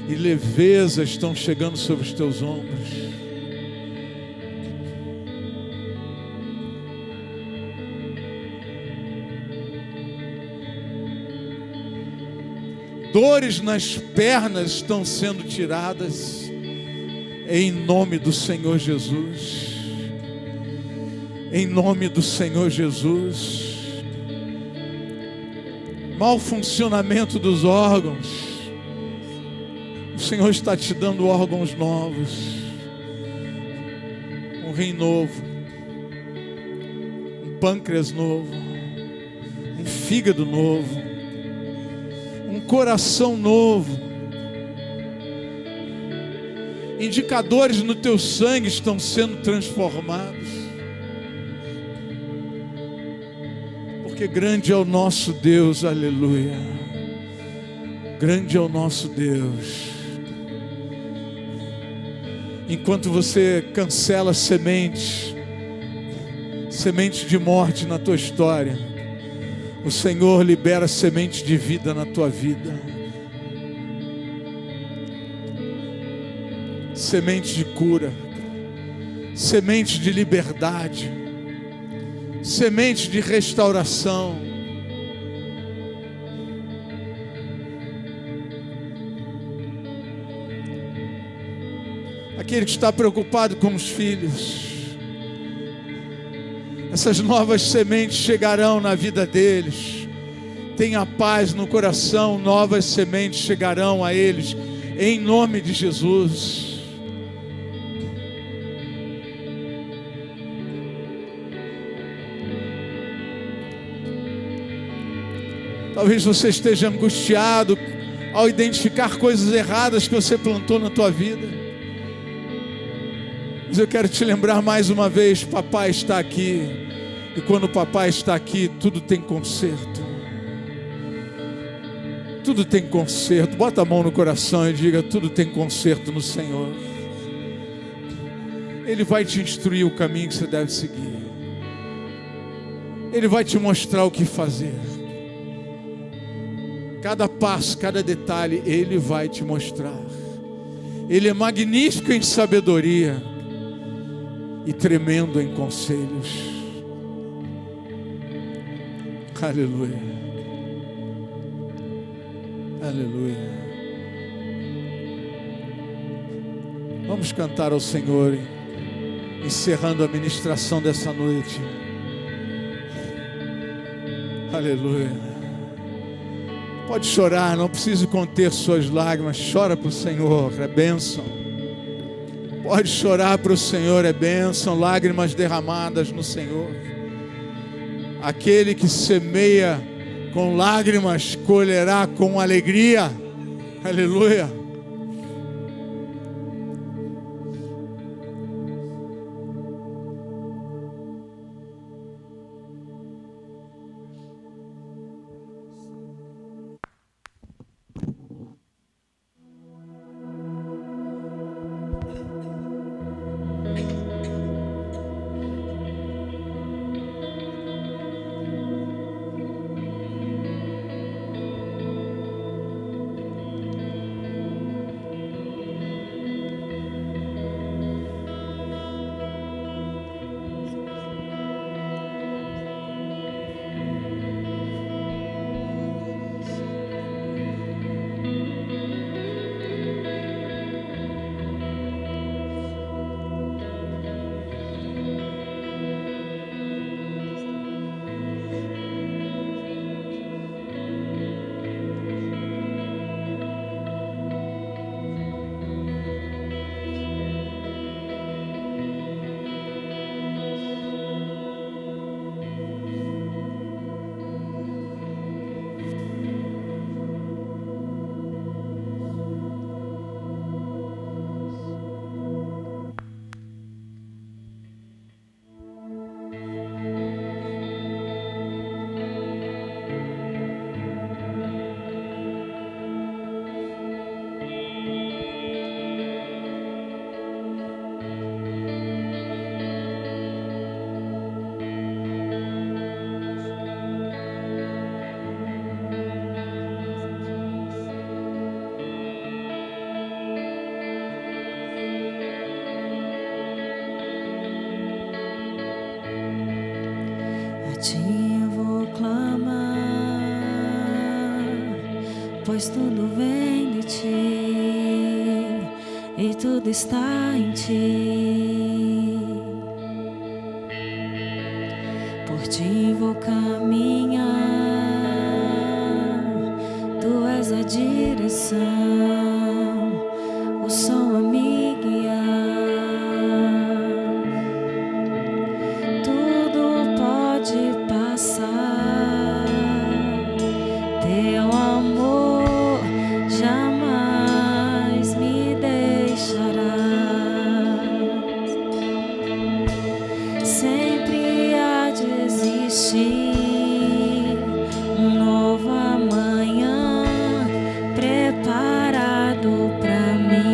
E levezas estão chegando sobre os teus ombros. Dores nas pernas estão sendo tiradas em nome do Senhor Jesus. Em nome do Senhor Jesus. Mau funcionamento dos órgãos. O Senhor está te dando órgãos novos. Um rim novo. Um pâncreas novo. Um fígado novo. Um coração novo. Indicadores no teu sangue estão sendo transformados. Porque grande é o nosso Deus, aleluia. Grande é o nosso Deus. Enquanto você cancela sementes de morte na tua história, o Senhor libera semente de vida na tua vida. Semente de cura, semente de liberdade, semente de restauração. Aquele que está preocupado com os filhos, essas novas sementes chegarão na vida deles. Tenha paz no coração, novas sementes chegarão a eles, em nome de Jesus. Talvez você esteja angustiado ao identificar coisas erradas que você plantou na tua vida. Mas eu quero te lembrar mais uma vez, papai está aqui. E quando o papai está aqui, tudo tem conserto. Tudo tem conserto. Bota a mão no coração e diga, tudo tem conserto no Senhor. Ele vai te instruir o caminho que você deve seguir. Ele vai te mostrar o que fazer. Cada passo, cada detalhe, Ele vai te mostrar. Ele é magnífico em sabedoria e tremendo em conselhos. Aleluia. Aleluia. Vamos cantar ao Senhor, encerrando a ministração dessa noite. Aleluia. Pode chorar, não precisa conter suas lágrimas. Chora para o Senhor, é bênção. Pode chorar para o Senhor, é bênção. Lágrimas derramadas no Senhor. Aquele que semeia com lágrimas colherá com alegria. Aleluia. Eu vou clamar, pois tudo vem de ti e tudo está em ti. Por ti vou caminhar, tu és a direção, o som a me guiar. Passar, teu amor jamais me deixará. Sempre há de existir um novo amanhã preparado para mim.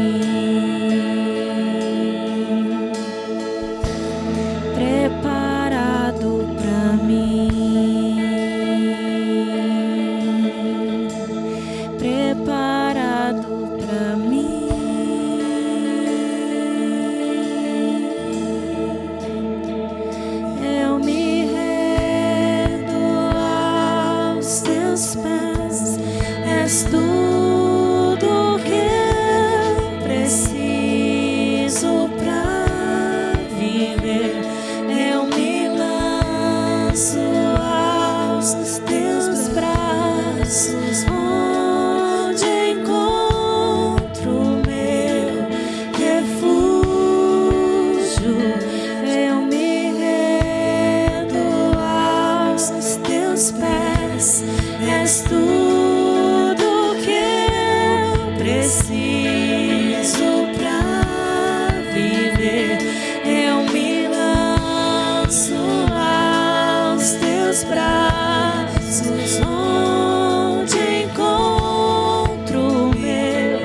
Preparado para mim. Preparado para mim. Eu me rendo aos teus pés, és tudo que eu preciso para viver. Eu me lanço aos teus braços, onde encontro o meu refúgio. Eu me rendo aos teus pés, és tudo que eu preciso para viver. Eu me lanço aos teus braços, onde encontro o meu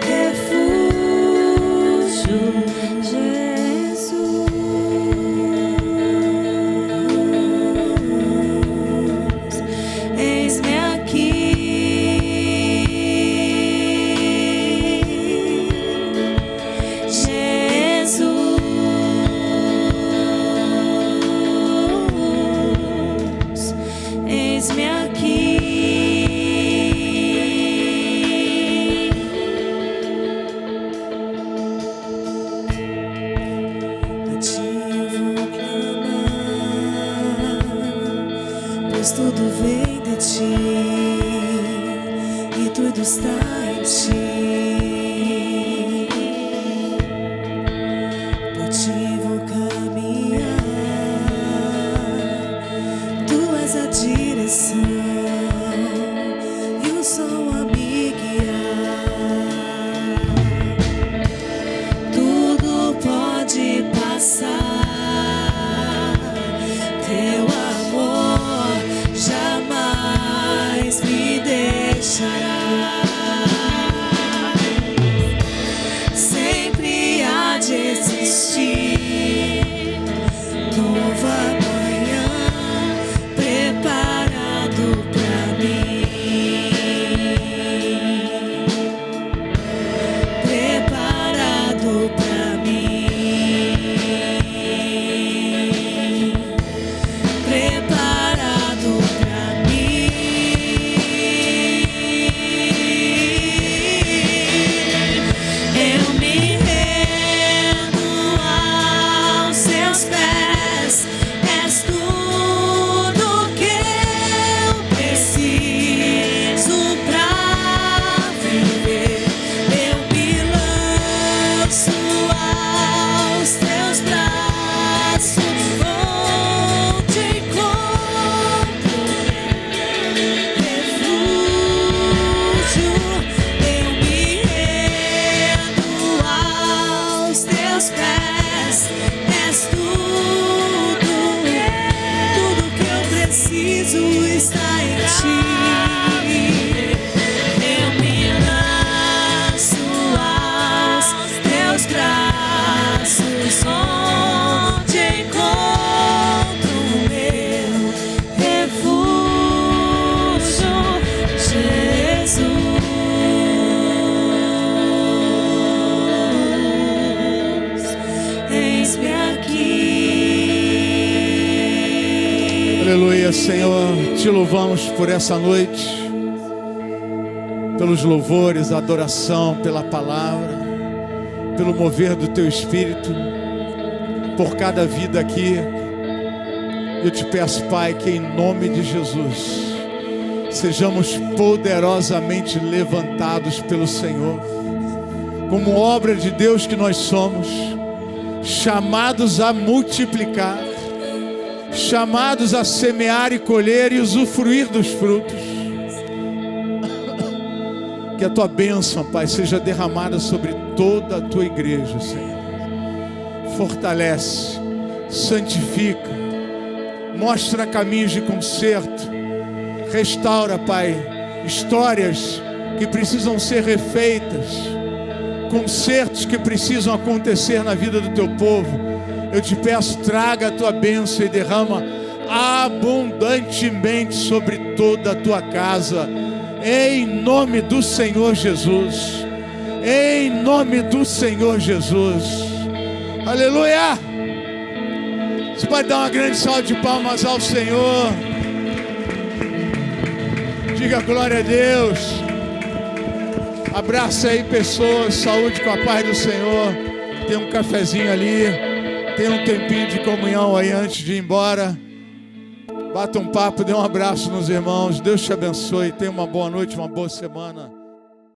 refúgio, Jesus. Eis-me aqui, Jesus. Eis-me aqui. A ti eu vou clamar, pois tudo vem de ti tudo está em ti. Por ti vou caminhar, tu és a direção e o som a me guiar. Tudo pode passar, teu amor jamais me deixará. Sempre há de existir nova manhã preparado pra mim, preparado pra mim, preparado pra mim. Eu me rendo aos seus pés, és tudo que eu preciso pra viver. Eu me lanço aos teus braços, vou te encontro, refúgio. Eu me rendo aos teus pés, és tudo que eu preciso está em ti. Eu me lanço aos teus braços, onde encontro o meu refúgio, Jesus. Eis-me aqui. Aleluia, Senhor, te louvamos por essa noite, pelos louvores, a adoração, pela palavra, pelo mover do teu Espírito, por cada vida aqui. Eu te peço, Pai, que em nome de Jesus sejamos poderosamente levantados pelo Senhor, como obra de Deus que nós somos, chamados a multiplicar, chamados a semear e colher e usufruir dos frutos. Que a tua bênção, Pai, seja derramada sobre toda a tua igreja, Senhor. Fortalece, santifica, mostra caminhos de conserto, restaura, Pai, histórias que precisam ser refeitas, consertos que precisam acontecer na vida do teu povo. Eu te peço, traga a tua bênção e derrama abundantemente sobre toda a tua casa, em nome do Senhor Jesus, em nome do Senhor Jesus. Aleluia! Você pode dar uma grande salva de palmas ao Senhor. Diga glória a Deus. Abraça aí pessoas, saúde com a paz do Senhor. Tem um cafezinho ali. Tem um tempinho de comunhão aí antes de ir embora. Bata um papo, dê um abraço nos irmãos. Deus te abençoe. Tenha uma boa noite, uma boa semana.